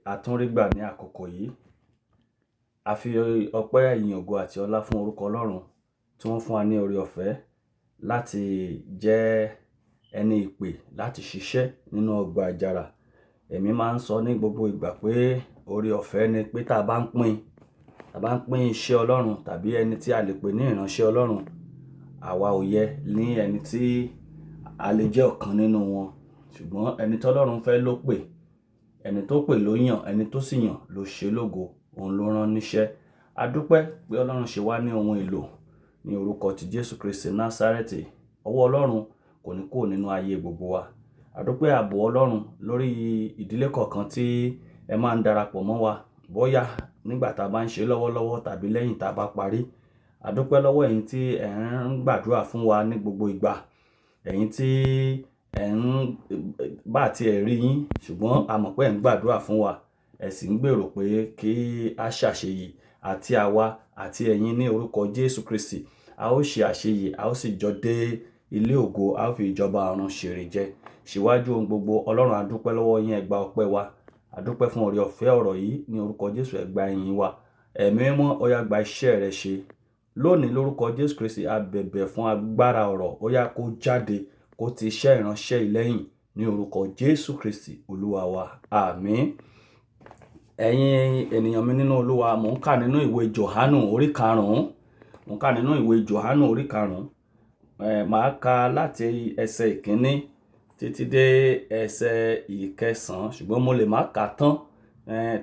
a tún rí gbà ní àkókò yìí. A fi ọpẹ́, ìyìn, ògo àti ọlá fún orúkọ Ọlọ́run tí wọ́n fún wa ní oore ọ̀fẹ́ láti jẹ́ ẹni ìpè láti ṣiṣẹ́ nínú ọgbà àjàrà. Èmi máa ń sọ ní gbogbo ìgbà pé oore ọ̀fẹ́ ni pé tá bá ń pín iṣẹ́ Ọlọ́run tàbí ẹni tí a lè pè ní ìránṣẹ́ Ọlọ́run, àwa ò yẹ ní ẹni tí a lè jẹ́ ọ̀kan nínú wọn. Ṣùgbọ́n ẹni tí Ọlọ́run fẹ́ ló pè, ẹni tó pè ló yàn, ẹni tó sì yàn ló ṣe lógo, òun ló rán níṣẹ́. A dúpẹ́ pé Ọlọ́run ṣe wá ní ohun èlò ní orúkọ ti Jésù Kristi Násárẹ́tì. Ọwọ́ Ọlọ́run kò ní kúrò nínú ayé gbogbo wa. A dúpẹ́ ààbò Ọlọ́run lórí ìdílé kọ̀ọ̀kan tí ẹ máa ń darapọ̀ mọ́ wa, bóyá nígbà tá a bá ń ṣe lọ́wọ́lọ́wọ́ tàbí lẹ́yìn tá a bá parí. A dúpẹ́ lọ́wọ́ ẹ̀yin tí ẹ ń gbàdúrà fún wa ní gbogbo ìgbà, ẹ̀yin tí ẹ ń bá ti ẹ̀ rí yín ṣùgbọ́n a mọ̀ pé ẹ̀ ń gbàdúrà fún wa, ẹ sì ń gbèrò pé kí a ṣàṣeyè, àti àwa àti ẹ̀yin ní orúkọ Jésù Kristi. A ó ṣe àṣeyè, a ó sì jọ dé ilé ògo, a ó fi ìjọba ọ̀run ṣèrè jẹ. Síwájú ohun gbogbo, Ọlọ́run a dúpẹ́ lọ́wọ́ yín, ẹ gba ọpẹ́ wa. A dúpẹ́ fún oore ọ̀fẹ́ ọ̀rọ̀ yìí ní orúkọ Jésù, ẹ gba ìyìn wa. Ẹ̀mí mímọ́, ó yá gba iṣẹ́ rẹ ṣe. Lónìí lórúkọ Jésù Kristi, a bẹ̀bẹ̀ fún agbára ọ̀rọ̀, ó yá kó jáde, kó ti iṣẹ́ ìránṣẹ́ ìlẹ́yìn ní orúkọ Jésù Kristi Olúwa wa. Àmín. Ẹ̀yin ènìyàn mi nínú Olúwa, mò ń kà nínú ìwé Jòhánù orí 5. Mò ń kà nínú ìwé Jòhánù orí 5. Màá ka láti ẹsẹ̀ ìkíní títí dé ẹsẹ̀ ìkẹsàn-án, ṣùgbọ́n mo lè má kà tán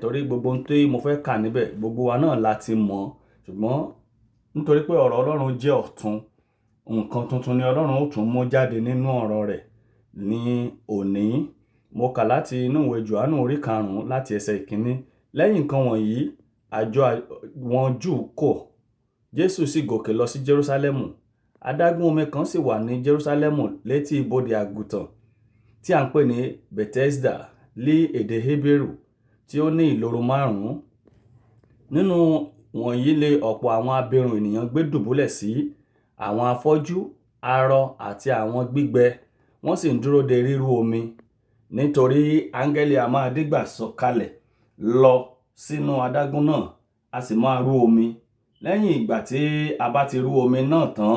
torí gbogbo ohun tí mo fẹ́ kà níbẹ̀ gbogbo wa náà láti mọ̀. Ṣùgbọ́n nítorí pé ọ̀rọ̀ Ọlọ́run jẹ́ ọ̀tun, nǹkan tuntun ni Ọlọ́run ó tún mú jáde nínú ọ̀rọ̀ rẹ̀ ní òní. Mo kà láti inú ìwé Jòhánù orí 5 láti ẹsẹ̀ ìkíní. Lẹ́yìn nǹkan wọ̀nyí, àjọ wọn Júù kò. Jésù sì gòkè lọ sí Jerúsálẹ́mù. Adágún omi kan sì wà ní Jerúsálẹ́mù létí ibodè àgùntàn tí à ń pè ní Bethesda ní èdè Hébérù, tí ó ní ìloro 5. Nínú wọ̀nyí lé ọ̀pọ̀ àwọn abirùn ènìyàn gbé dùbúlẹ̀ sí, àwọn afọ́jú, arọ àti àwọn gbígbẹ. Wọ́n sì ń dúró de rírú omi, nítorí áńgẹ́lì a máa dígbà sọ̀kalẹ̀ lọ sínú adágún náà, a sì máa rú omi. Lẹ́yìn ìgbà tí a bá ti rú omi náà tán,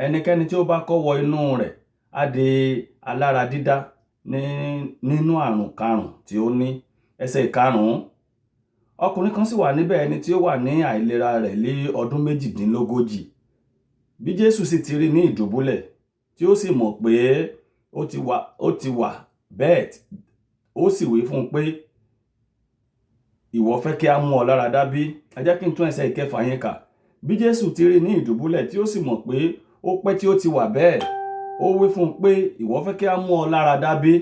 ẹnikẹ́ni tí ó bá kọ́ wọ inú rẹ̀ á di alára dídá nínú àrùn karùn tí ó ní. Ẹsẹ̀ 5. Ọkùnrin kan sì wà níbẹ̀, ẹni tí ó wà ní àìlera rẹ̀ lé ọdún 38. Bí Jésù sì ti rí ní ìdùbúlẹ̀, tí ó sì mọ̀ pé ó ti wà bẹ́ẹ̀, ó sì wí fún un pé, ìwọ fẹ́ kí a mú ọ lára dá bí? Ẹ jẹ́ kí n tún ẹsẹ̀ 6 yẹn kà. Bí Jésù ti rí ní ìdùbúlẹ̀, tí ó sì mọ̀ pé ó pẹ́ tí ó ti wà bẹ́ẹ̀, ó wí fún un pé, ìwọ fẹ́ kí a mú ọ lára dá bí?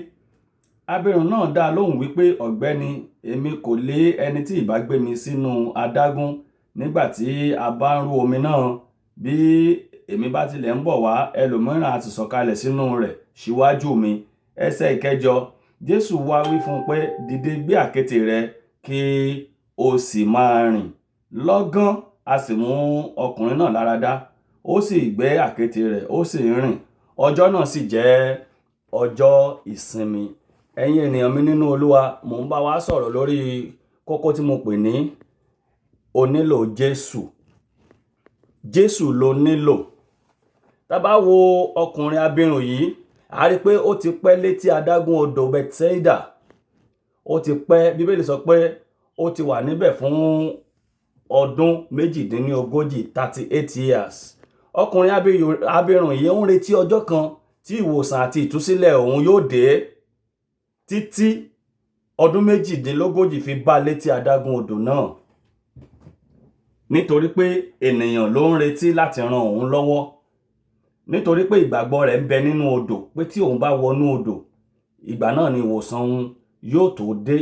Abirùn náà dá lóhùn wípé, ọ̀gbẹ́ni, èmi kò lé ẹni tí ìbá gbé mi sínú adágún nígbà tí a bá ń rú omi náà. Bí èmi bá tilẹ̀ ń bọ̀ wá, ẹlòmíràn á ti sọ̀kalẹ̀ sínú rẹ̀ síwájú mi. Ẹsẹ̀ 7. Jésù wá wí fún un pé, dìde, gbé àkéte rẹ kí o sì máa rìn. Lọ́gán a sì mú ọkùnrin náà lára dá, ó sì gbé àkéte rẹ̀, ó sì ń rìn. Ọjọ́ náà sì jẹ́ ọjọ́ ìsinmi. Ẹ̀yin ènìyàn mi nínú Olúwa, mò ń bá wa sọ̀rọ̀ lórí kókó tí mo pè ní o nílò Jésù. Jésù ló nílò. Tá bá wo ọkùnrin abirùn yìí, a rí pé ó ti pẹ́ létí adágún odò Bethesda. Ó ti pẹ́, Bíbélì sọ pé ó ti wà níbẹ̀ fún ọdún 38, 38 years. Ọkùnrin abirùn yìí ń retí ọjọ́ kan tí ìwòsàn àti ìtúsílẹ̀ òun yóò dé, títí ọdún 38 fi bá létí adágún odò náà. Nítorí pé ènìyàn ló ń retí láti ran òun lọ́wọ́. Nítorí pé ìgbàgbọ́ rẹ̀ ń bẹ nínú odò, pé tí òun bá wọnú odò, ìgbà náà ni ìwòsàn òun yóò tó dé.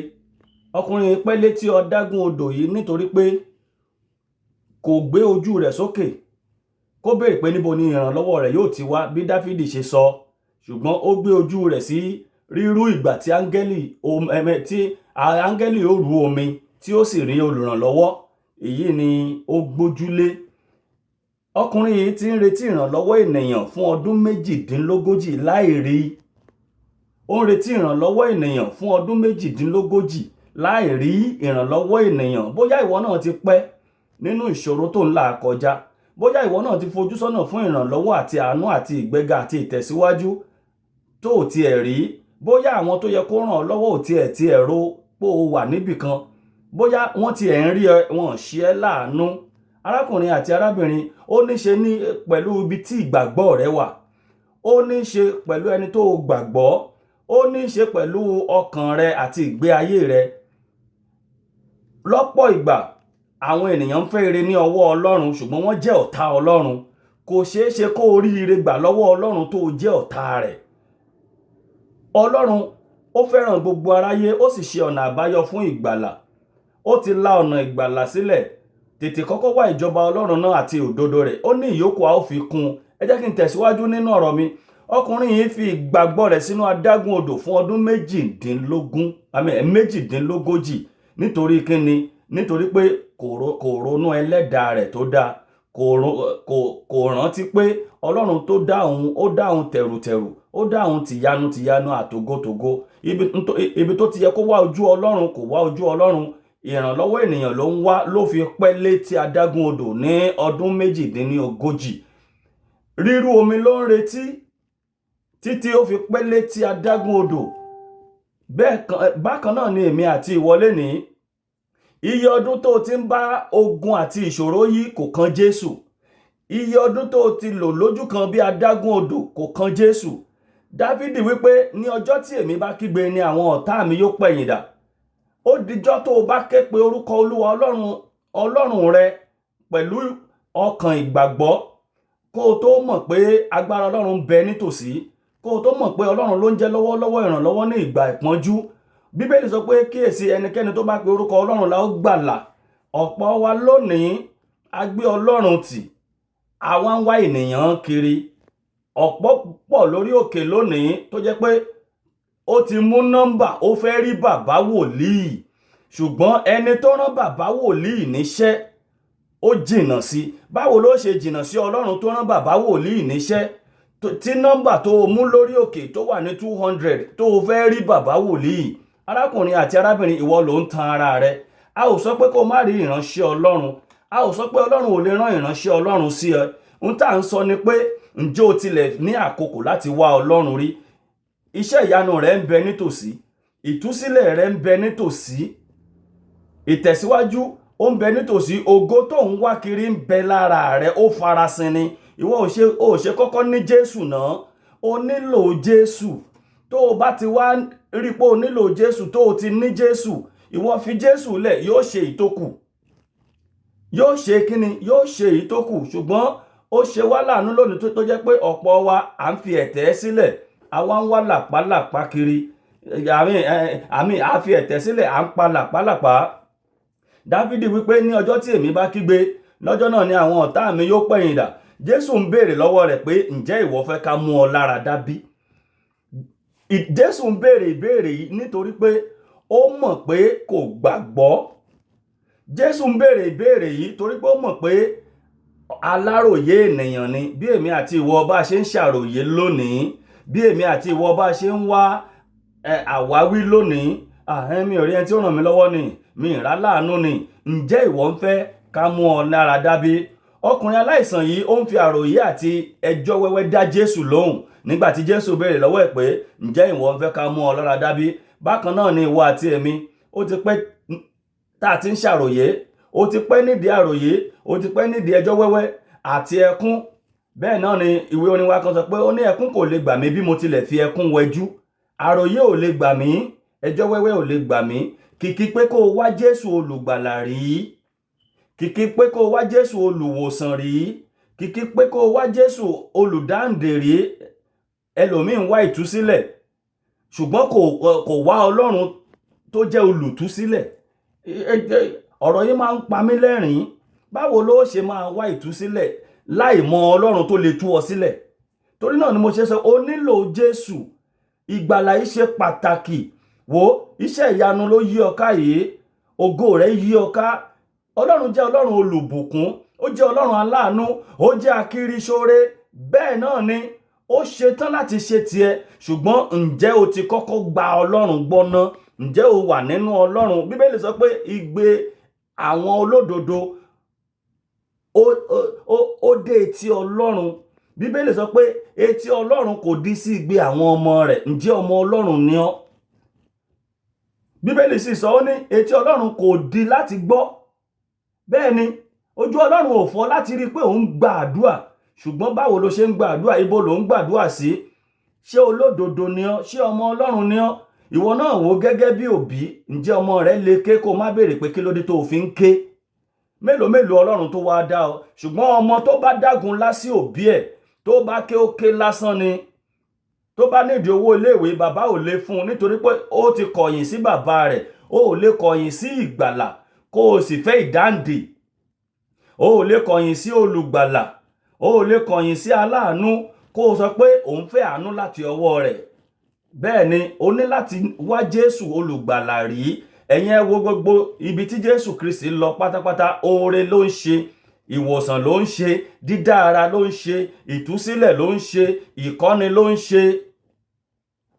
Ọkùnrin pẹ́ létí adágún odò yìí nítorí pé kò gbé ojú rẹ̀ sókè kó béèrè pé níbo ni ìrànlọ́wọ́ rẹ̀ yóò ti wá, bí Dáfídì ṣe sọ. Ṣùgbọ́n ó gbé ojú rẹ̀ sí rírú ìgbà tí áńgẹ́lì ó rú omi, tí ó sì rí olùrànlọ́wọ́. Èyí ni ó gbójúlé. Ọkùnrin yìí ti ń retí ìrànlọ́wọ́ ènìyàn fún ọdún 38 láì rí. Ó ń retí ìrànlọ́wọ́ ènìyàn fún ọdún 38 láì rí ìrànlọ́wọ́ ènìyàn. Bóyá ìwọ náà ti pẹ́ nínú ìṣòro tó ń là kọjá, bóyá ìwọ náà ti fojú sọ́nà fún ìrànlọ́wọ́ àti àánú àti ìgbéga àti ìtẹ̀síwájú tó ò tiẹ̀ rí, bóyá àwọn tó yẹ kó ràn ọ́ lọ́wọ́ ò tiẹ̀ rò pé o wà níbì kan, bóyá wọ́n tiẹ̀ ń rí ẹ, wọn ò ṣe ẹ́ láàánú. Arákùnrin àti arábìnrin, ó ní ṣe ní pẹ̀lú ibi tí ìgbàgbọ́ rẹ wà, ó ní ṣe pẹ̀lú ẹni tó gbàgbọ́, ó ní ṣe pẹ̀lú ọkàn rẹ àti ìgbé ayé rẹ. Lọ́pọ̀ ìgbà àwọn ènìyàn ń fẹ́ ire ní ọwọ́ Ọlọ́run ṣùgbọ́n wọ́n jẹ́ ọ̀tá Ọlọ́run. Kò ṣeé ṣe kó o rí ire gbà lọ́wọ́ Ọlọ́run tó jẹ́ ọ̀tá rẹ̀. Ọlọ́run ó fẹ́ràn gbogbo aráyé, ó sì ṣe ọ̀nà àbáyọ fún ìgbàlà. Ó ti la ọ̀nà ìgbàlà sílẹ̀. Tètè kọ́kọ́ wá ìjọba Ọlọ́run náà àti òdodo rẹ̀. Ó ní ìyókù a ó fi kún. Ẹ jẹ́ kí n tẹ̀síwájú nínú ọ̀rọ̀ mi. Ọkùnrin yìí fi ìgbàgbọ́ rẹ̀ sínú adágún odò fún ọdún méjìdínlógójì. Nítorí kíni? Nítorí pé kò ronú ẹlẹ́dàá rẹ̀ tó dáa. Kò rántí pé Ọlọ́run tó dá òun, ó dá òun tẹ̀rùtẹ̀rù, ó dá òun tìyanu àtògótògó. Ibi tó ti yẹ kó wá ojú Ọlọ́run kò wá ojú Ọlọ́run. Ìrànlọ́wọ́ ènìyàn ló ń wá, ló fi pẹ́ létí adágún odò ní ọdún méjìdínlógójì. Rírú omi ló ń retí títí ó fi pẹ́ létí adágún odò. Bákan náà ni èmi àti ìwọ lénìí. Iye ọdún tó ti ń bá ogun àti ìṣòro yìí kò kan Jésù. Iye ọdún tó ti lò lójú kan bí adágún odò kò kan Jésù. Dáfídì wípé ní ọjọ́ tí èmi bá kígbe ni àwọn ọ̀tá mi yóò pẹ̀yìndà. Ó dijọ́ tó o bá ké pe orúkọ Olúwa Ọlọ́run rẹ pẹ̀lú ọkàn ìgbàgbọ́, kó o tó mọ̀ pé agbára Ọlọ́run bẹ nítòsí, kó o tó mọ̀ pé Ọlọ́run ló ń jẹ́ lọ́wọ́lọ́wọ́ ìrànlọ́wọ́ ní ìgbà ìpọ́njú. Bíbélì sọ pé kíyèsí ẹnikẹ́ni tó bá pe orúkọ Ọlọ́run la ó gbàlà. Ọ̀pọ̀ wa lónìí a gbé Ọlọ́run tì, àwa ń wá ènìyàn kiri. Ọ̀pọ̀ pọ̀ lórí òkè lónìí tó jẹ́ pé ó ti mú nọ́mbà, ó fẹ́ rí bàbá wòlíì, ṣùgbọ́n ẹni tó rán bàbá wòlíì níṣẹ́ ó jìnnà sí. Báwo ló ṣe jìnnà sí Ọlọ́run tó rán bàbá wòlíì níṣẹ́ tí nọ́mbà tó mú lórí òkè tó wà ní 200 tó fẹ́ rí bàbá wòlíì? Arákùnrin àti arábìnrin, ìwọ ló ń tan ara rẹ. A ò sọ pé kó má rí ìránṣẹ́ Ọlọ́run, a ò sọ pé Ọlọ́run ò lè rán ìránṣẹ́ Ọlọ́run sí ẹ. Ohun tá à ń sọ ni pé ǹjẹ́ o tilẹ̀ ní àkókò láti wá Ọlọ́run rí? Iṣẹ́ ìyanu rẹ̀ ń bẹ nítòsí, ìtúsílẹ̀ rẹ̀ ń bẹ nítòsí, ìtẹ̀síwájú ó ń bẹ nítòsí, ògo tó ń wá kiri ń bẹ lára rẹ̀, ó farasin ni. Ìwọ ò ṣe kọ́kọ́ ní Jésù náà. O nílò Jésù. Tó o bá ti wá rí pé o nílò Jésù, tó o ti ní Jésù, ìwọ fi Jésù lẹ̀, yóò ṣe ìtókù. Yóò ṣe kíni? Yóò ṣe ìtókù. Ṣùgbọ́n ó ṣe wá láàánú lónìí tó jẹ́ pé ọ̀pọ̀ wa à ń fi ẹ̀tẹ́ sílẹ̀, àwa ń wá làpálàpá kiri. A fi ẹ̀tẹ́ sílẹ̀, à ń pa làpálàpá. Dáfídì wípé ní ọjọ́ tí èmi bá kígbe, lọ́jọ́ náà ni àwọn ọ̀tá mi yóò pẹ̀yìndà. Jésù ń béèrè lọ́wọ́ rẹ̀ pé ǹjẹ́ ìwọ fẹ́ ká mú ọ lára dá bí? Jésù ń béèrè ìbéèrè yìí nítorí pé ó mọ̀ pé kò gbàgbọ́. Jésù ń béèrè ìbéèrè yìí torí pé ó mọ̀ pé aláròyé ènìyàn ni. Bí èmi àti ìwọ bá ṣe ń ṣàròyé lónìí, bí èmi àti ìwọ bá ṣe ń wá àwáwí lónìí, mi ò rí ẹni tí ó ràn mí lọ́wọ́ ni, mi ì rá láàánú ni, ǹjẹ́ ìwọ ń fẹ́ ká mú ọ lára dá bí? Ọkùnrin aláìsàn yìí ó ń fi àròyé àti ẹjọ́ wẹ́wẹ́ dá Jésù lóhùn nígbà tí Jésù béèrè lọ́wọ́ ẹ̀ pé ǹjẹ́ ìwọ ń fẹ́ ká mú ọ lára dá bí? Bákan náà ni ìwọ àti èmi, ó ti pẹ́ tá a ti ń ṣàròyé, ó ti pẹ́ nídìí àròyé, ó ti pẹ́ nídìí ẹjọ́ wẹ́wẹ́ àti ẹkún. Bẹ́ẹ̀ náà ni ìwé orin wa kan sọ pé ó ní ẹkún kò lè gbà mí bí mo tilẹ̀ fi ẹkún wẹjú. Àròyé ò lè gbà mí, ẹjọ́ wẹ́wẹ́ ò lè gbà mí. Kìkì pé kó o wá Jésù olùgbàlà rí, kìkì pé kó o wá Jésù olùwòsàn rí, kìkì pé kó o wá Jésù olùdáǹdè rí. Ẹlòmíì ń wá ìtúsílẹ̀ ṣùgbọ́n kò wá Ọlọ́run tó jẹ́ olùtúsílẹ̀. Ọ̀rọ̀ yìí máa ń pa mí lẹ́rìn-ín. Báwo ló ṣe máa wá ìtúsílẹ̀ láì mọ Ọlọ́run tó lè tú ọ sílẹ̀? Torí náà ni mo ṣe sọ, o nílò Jésù. Ìgbàlà yìí ṣe pàtàkì. Wo iṣẹ́ ìyanu ló yí ọ ká yìí, ògo rẹ̀ yí ọ ká. Ọlọ́run jẹ́ Ọlọ́run olùbùkún, ó jẹ́ Ọlọ́run aláàánú, ó jẹ́ akíríṣóre. Bẹ́ẹ̀ náà ni ó ṣetán láti ṣe tiẹ̀, ṣùgbọ́n ǹjẹ́ o ti kọ́kọ́ gba Ọlọ́run gbọ́ ná? ǹjẹ́ o wà nínú Ọlọ́run? Bíbélì sọ pé igbe àwọn olódodo ó dé etí Ọlọ́run. Bíbélì sọ pé etí Ọlọ́run kò dí sí igbe àwọn ọmọ rẹ̀. Ǹjẹ́ ọmọ Ọlọ́run ni ọ́? Bíbélì sì sọ ó ní etí Ọlọ́run kò dí láti gbọ́. Bẹ́ẹ̀ ni ojú Ọlọ́run ò fọ́ láti rí pé òun gba àdúrà. Ṣùgbọ́n báwo lo ṣe ń gba àdúrà? Ibo ló ń gbàdúrà sí? Ṣé olódodo ni ọ́? Ṣé ọmọ Ọlọ́run ni ọ́? Ìwọ náà wò gẹ́gẹ́ bí òbí. Ǹjẹ́ ọmọ rẹ lè ké kó má béèrè pé kí ló dé tó fi ń ké? Mélòó mélòó Ọlọ́run tó wá dá ọ. Ṣùgbọ́n ọmọ tó bá dágun lá sí òbí ẹ̀, tó bá ké ó ké lásán ni. Tó bá nídìí owó iléèwé, bàbá ò lè fún un nítorí pé ó ti kọ̀yìn sí bàbá rẹ̀. Ó ò lè kọ̀yìn sí ìgbàlà kó o sì fẹ́ ìdáǹdè. Ó ò lè kọ̀yìn sí olùgbàlà. Ó ò lè kọ̀yìn sí aláàánú kó o sọ pé òun fẹ́ àánú láti ọwọ́ rẹ̀. Bẹ́ẹ̀ ni o ní láti wá Jésù olùgbàlà rí. Ẹ̀yin ẹ wo gbogbo ibi tí Jésù Kristi lọ pátápátá, oore ló ń ṣe, ìwòsàn ló ń ṣe, dídá ara ló ń ṣe, ìtúsílẹ̀ ló ń ṣe, ìkọ́ni ló ń ṣe.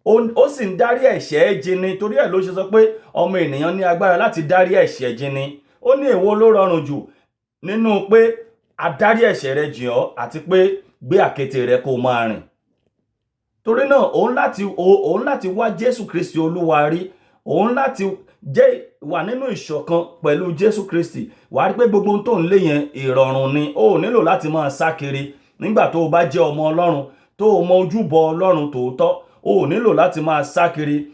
Ó sì ń dárí ẹ̀ṣẹ̀ jìnì. Torí ẹ̀ ló ṣe sọ pé ọmọ ènìyàn ní agbára láti dárí ẹ̀ṣẹ̀ jìnì. Ó ní èwo ló rọrùn jù nínú pé adarí ẹ̀ṣẹ̀ rẹ jì ọ́ àti pé gbé àkéte rẹ kó máa rìn. Torí náà òun láti wá Jésù Kristi Olúwa rí. Òun láti wà nínú ìṣọ̀kan pẹ̀lú Jésù Kristi. Wà á rí pé gbogbo ohun tó ń lé yẹn ìrọ̀rùn ni. O ò nílò láti máa sá kiri. Nígbà tó o bá jẹ́ ọmọ Ọlọ́run, tó o mọ ojúbọ Ọlọ́run tòótọ́, o ò nílò láti máa sá kiri.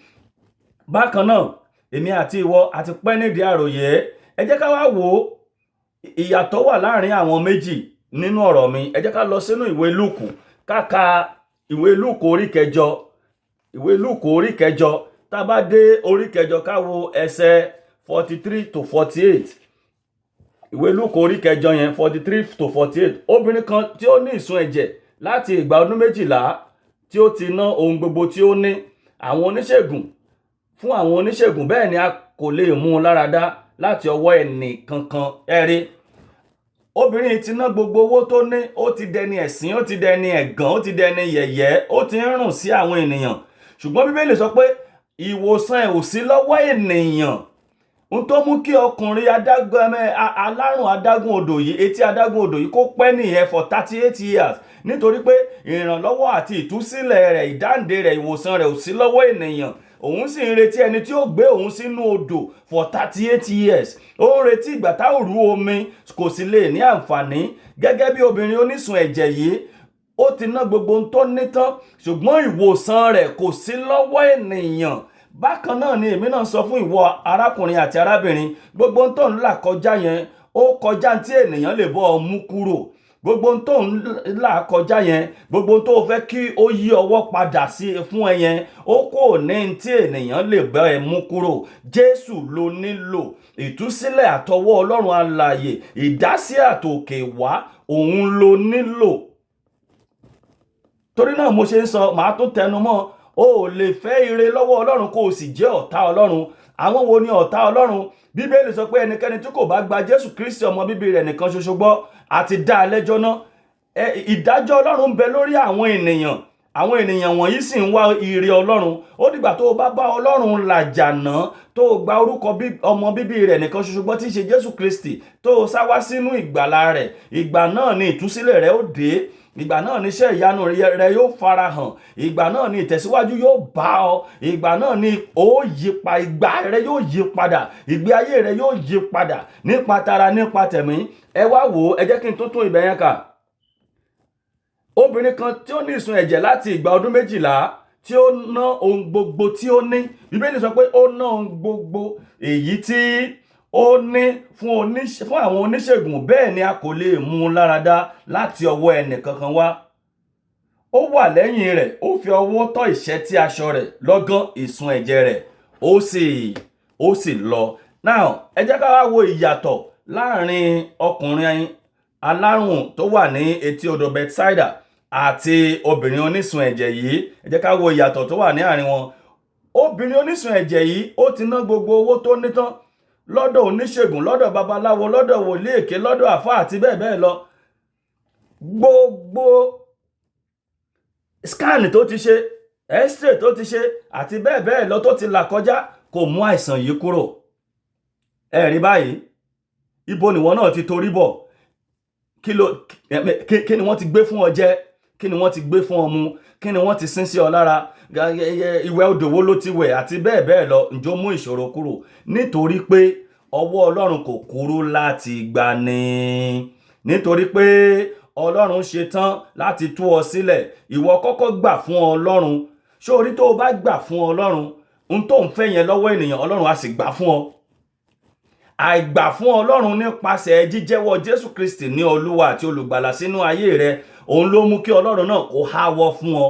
Bákan náà, èmi àti ìwọ àti pẹ́ nídìí àròyé. Ẹ jẹ́ ká wá wò ìyàtọ̀ wà láàrin àwọn méjì nínú ọ̀rọ̀ mi. Ẹ jẹ́ ká lọ sínú ìwé Lúùkù. Ká ka ìwé Lúùkù orí kẹjọ. Ìwé Lúùkù orí kẹjọ. Tá a bá dé orí kẹjọ ká wo ẹsẹ̀ 43 to 48. Ìwé Lúùkù orí kẹjọ yẹn 43 to 48. Obìnrin kan tí ó ní ìsun ẹ̀jẹ̀ láti ìgbà ọdún 12 tí ó ti ná ohun gbogbo tí ó ní. Fún àwọn oníṣègùn bẹ́ẹ̀ ni a kò lè mú un láradá láti ọwọ́ ẹnì kankan. Ẹ̀rí, obìnrin ti ná gbogbo owó tó ní. Ó ti dẹni ẹ̀sín, ó ti dẹni ẹ̀gàn, ó ti dẹni yẹ̀yẹ́, ó ti ń rùn sí àwọn ènìyàn. Ṣùgbọ́n Bíbélì sọ pé ìwòsàn ẹ̀ ò sí lọ́wọ́ ènìyàn. Ohun tó mú kí ọkùnrin alárùn adágún odò yìí, etí adágún odò yìí kó pẹ́ nìyẹn for 38 years. Nítorí pé ìrànlọ́wọ́ àti ìtúsílẹ̀ rẹ̀, ìdáǹdè rẹ̀, ìwòsàn rẹ̀ ò sí lọ́wọ́ ènìyàn. Òun sì ń retí ẹni tí ó gbé òun sínú odò for 38 years. Ó ń retí ìgbà tá ò rú omi, kò sì lè ní àǹfààní. Gẹ́gẹ́ bí obìnrin onísun ẹ̀jẹ̀ yìí, ó ti ná gbogbo ohun tó ní tán, ṣùgbọ́n ìwòsàn rẹ̀ kò sí lọ́wọ́ ènìyàn. Bákan náà ni èmi náà sọ fún ìwọ arákùnrin àti arábìnrin, gbogbo ohun tó ń là kọjá yẹn, ó kọjá tí ènìyàn lè bọ́ ọ mú kúrò. Gbogbo ohun tó ń là kọjá yẹn, gbogbo ohun tó fẹ́ kí ó yí ọwọ́ padà sí fún ẹ yẹn, ó kò ní tí ènìyàn lè bọ́ ẹ mú kúrò. Jésù ló nílò. Ìtúsílẹ̀ àtọwọ́ Ọlọ́run alààyè, ìdásí àtòkè wá, òun ló nílò. Torí náà mo ṣe ń sọ, màá tún tẹnu mọ́, o ò lè fẹ́ ire lọ́wọ́ Ọlọ́run kó o sì jẹ́ ọ̀tá Ọlọ́run. Àwọn wo ni ọ̀tá Ọlọ́run? Bíbélì sọ pé ẹnikẹ́ni tí kò bá gba Jésù Kristi ọmọ bíbí rẹ̀ nìkan ṣoṣo gbọ́, àti dá a lẹ́jọ́ náà. Ìdájọ́ Ọlọ́run ń bẹ lórí àwọn ènìyàn. Àwọn ènìyàn wọ̀nyí sì ń wá ire Ọlọ́run. Ó dìgbà tó o bá bá Ọlọ́run làjà náà, tó o gba orúkọ ọmọ bíbí rẹ̀ nìkan ṣoṣo gbọ́ tí í ṣe Jésù Kristi, tó o sá wá sínú ìgbàlà rẹ̀. Ìgbà náà ni ìtúsílẹ̀ rẹ̀ ó dé. Ìgbà náà ni iṣẹ́ ìyanu rẹ yóò farahàn. Ìgbà náà ni ìtẹ̀síwájú yóò bá ọ. Ìgbà náà ni ìgbà rẹ yóò yí padà. Ìgbé ayé rẹ yóò yí padà nípa tara nípa tẹ̀mí. Ẹ wá wò, ẹ jẹ́ kí n tún ibẹ̀ yẹn kà. Obìnrin kan tí ó ní ìsun ẹ̀jẹ̀ láti ìgbà ọdún 12 tí ó ná ohun gbogbo tí ó ní. Bíbélì sọ pé ó ná ohun gbogbo èyí tí ó ní fún àwọn oníṣègùn, bẹ́ẹ̀ ni a kò lè mú un láradá láti ọwọ́ ẹnì kankan wá. Ó wà lẹ́yìn rẹ̀, ó fi ọwọ́ tọ́ ìṣẹ́tí aṣọ rẹ̀, lọ́gán ìsun ẹ̀jẹ̀ rẹ̀ ó sì lọ. Now, ẹ jẹ́ ká wá wo ìyàtọ̀ láàrin ọkùnrin alárùn tó wà ní etí odò Bethsaida àti obìnrin onísun ẹ̀jẹ̀ yìí. Ẹ jẹ́ ká wo ìyàtọ̀ tó wà ní àárín wọn. Obìnrin onísun ẹ̀jẹ̀ yìí, ó ti ná gbogbo owó tó ní tán lọ́dọ̀ oníṣègùn, lọ́dọ̀ babaláwo, lọ́dọ̀ wòlíì èké, lọ́dọ̀ àfáà àti bẹ́ẹ̀ bẹ́ẹ̀ lọ. Gbogbo scan tó ti ṣe, x-ray tó ti ṣe àti bẹ́ẹ̀ bẹ́ẹ̀ lọ tó ti là kọjá, kó mú àìsàn yìí kúrò. Ẹ rí báyìí, ibo nìwọ náà ti torí bọ̀? Kí ni wọ́n ti gbé fún ọ jẹ? Kí ni wọ́n ti gbé fún ọ mu? Kí ni wọ́n ti sín sí ọ lára? Ìwẹ̀ odò wo ló ti wẹ̀ àti bẹ́ẹ̀ bẹ́ẹ̀ lọ? Ǹjọ́ mú ìṣòro kúrò? Nítorí pé ọwọ́ Ọlọ́run kò kúrú láti gbani. Nítorí pé Ọlọ́run ṣetán láti tú ọ sílẹ̀. Ìwọ kọ́kọ́ gbà fún Ọlọ́run. Sórí tó o bá gbà fún Ọlọ́run, ohun tó ń fẹ́ yẹn lọ́wọ́ ènìyàn, Ọlọ́run á sì gbà fún ọ. Àìgbà fún Ọlọ́run nípasẹ̀ jíjẹ́wọ́ Jésù Kristi ní Olúwa àti Olùgbàlà sínú ayé rẹ, òun ló mú kí Ọlọ́run náà kó háwọ́ fún ọ.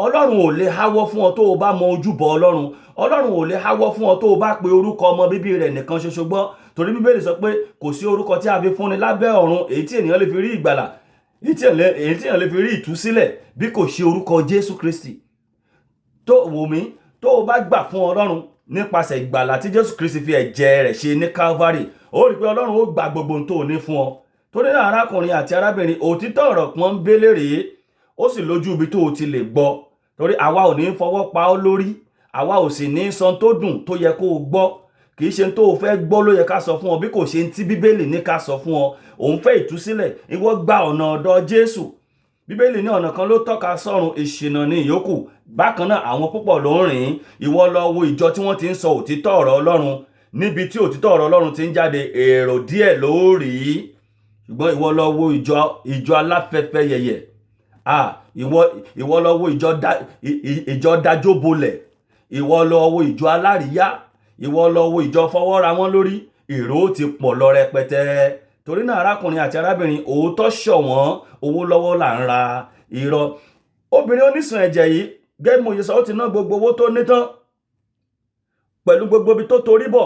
Ọlọ́run ò lè háwọ́ fún ọ tó o bá mọ ojúbọ Ọlọ́run. Ọlọ́run ò lè háwọ́ fún ọ tó o bá pe orúkọ ọmọ bíbí rẹ̀ nìkan ṣoṣo gbọ́. Torí Bíbélì sọ pé kò sí orúkọ tí a fi fúnni lábẹ́ ọ̀run èyí tí ènìyàn lè fi rí ìgbàlà, èyí tí ènìyàn lè fi rí ìtúsílẹ̀ bí kò ṣe orúkọ Jésù Kristi. Tó wò mí, tó o bá gbà fún Ọlọ́run nípasẹ̀ ìgbàlà tí Jésù Kristi fi ẹ̀jẹ̀ rẹ̀ ṣe ní Calvary, ó rí pé Ọlọ́run ó gba gbogbo ohun tó o ní fún ọ. Torí náà arákùnrin àti arábìnrin, òtítọ́ ọ̀rọ̀ pọ́nbélé rèé, ó sì lójú ibi tó o ti lè gbọ́. Torí àwa ò ní fọwọ́ pa ọ́ lórí, àwa ò sì ní sọ tó dùn tó yẹ kó o gbọ́. Kì í ṣe tó o fẹ́ gbọ́ ló yẹ ká sọ fún ọ, bí kò ṣe tí Bíbélì ní ká sọ fún ọ. Òun fẹ́ ìtúsílẹ̀, ìwọ gba ọ̀nà ọ̀dọ̀ Jésù. Bíbélì ní ọ̀nà kan ló tọ́ka sọ́run, ìṣìnà ní ìyókù. Bákan náà àwọn púpọ̀ ló ń rìn. Ìwọ lọ wo ìjọ tí wọ́n ti ń sọ òtítọ́ ọ̀rọ̀ Ọlọ́run. Níbi tí òtítọ́ ọ̀rọ̀ Ọlọ́run ti ń jáde, èrò díẹ̀ ló rí. Ṣùgbọ́n ìwọ lọ wo ìjọ aláfẹ́fẹ́ yẹ̀yẹ̀. Ìwọ lọ wo ìjọ dájóbolẹ̀. Ìwọ lọ wo ìjọ aláríyá. Ìwọ lọ wo ìjọ fọwọ́ra wọn lórí. Èrò ti pọ̀ lọ rẹpẹtẹ. Torí náà arákùnrin àti arábìnrin, òótọ́ ṣọ̀wọ́n, owó lọ́wọ́ là ń ra irọ́. Obìnrin onísun ẹ̀jẹ̀ yìí, gẹ́gẹ́ mo ṣe sọ, ó ti ná gbogbo owó tó ní tán. Pẹ̀lú gbogbo ibi tó torí bọ̀,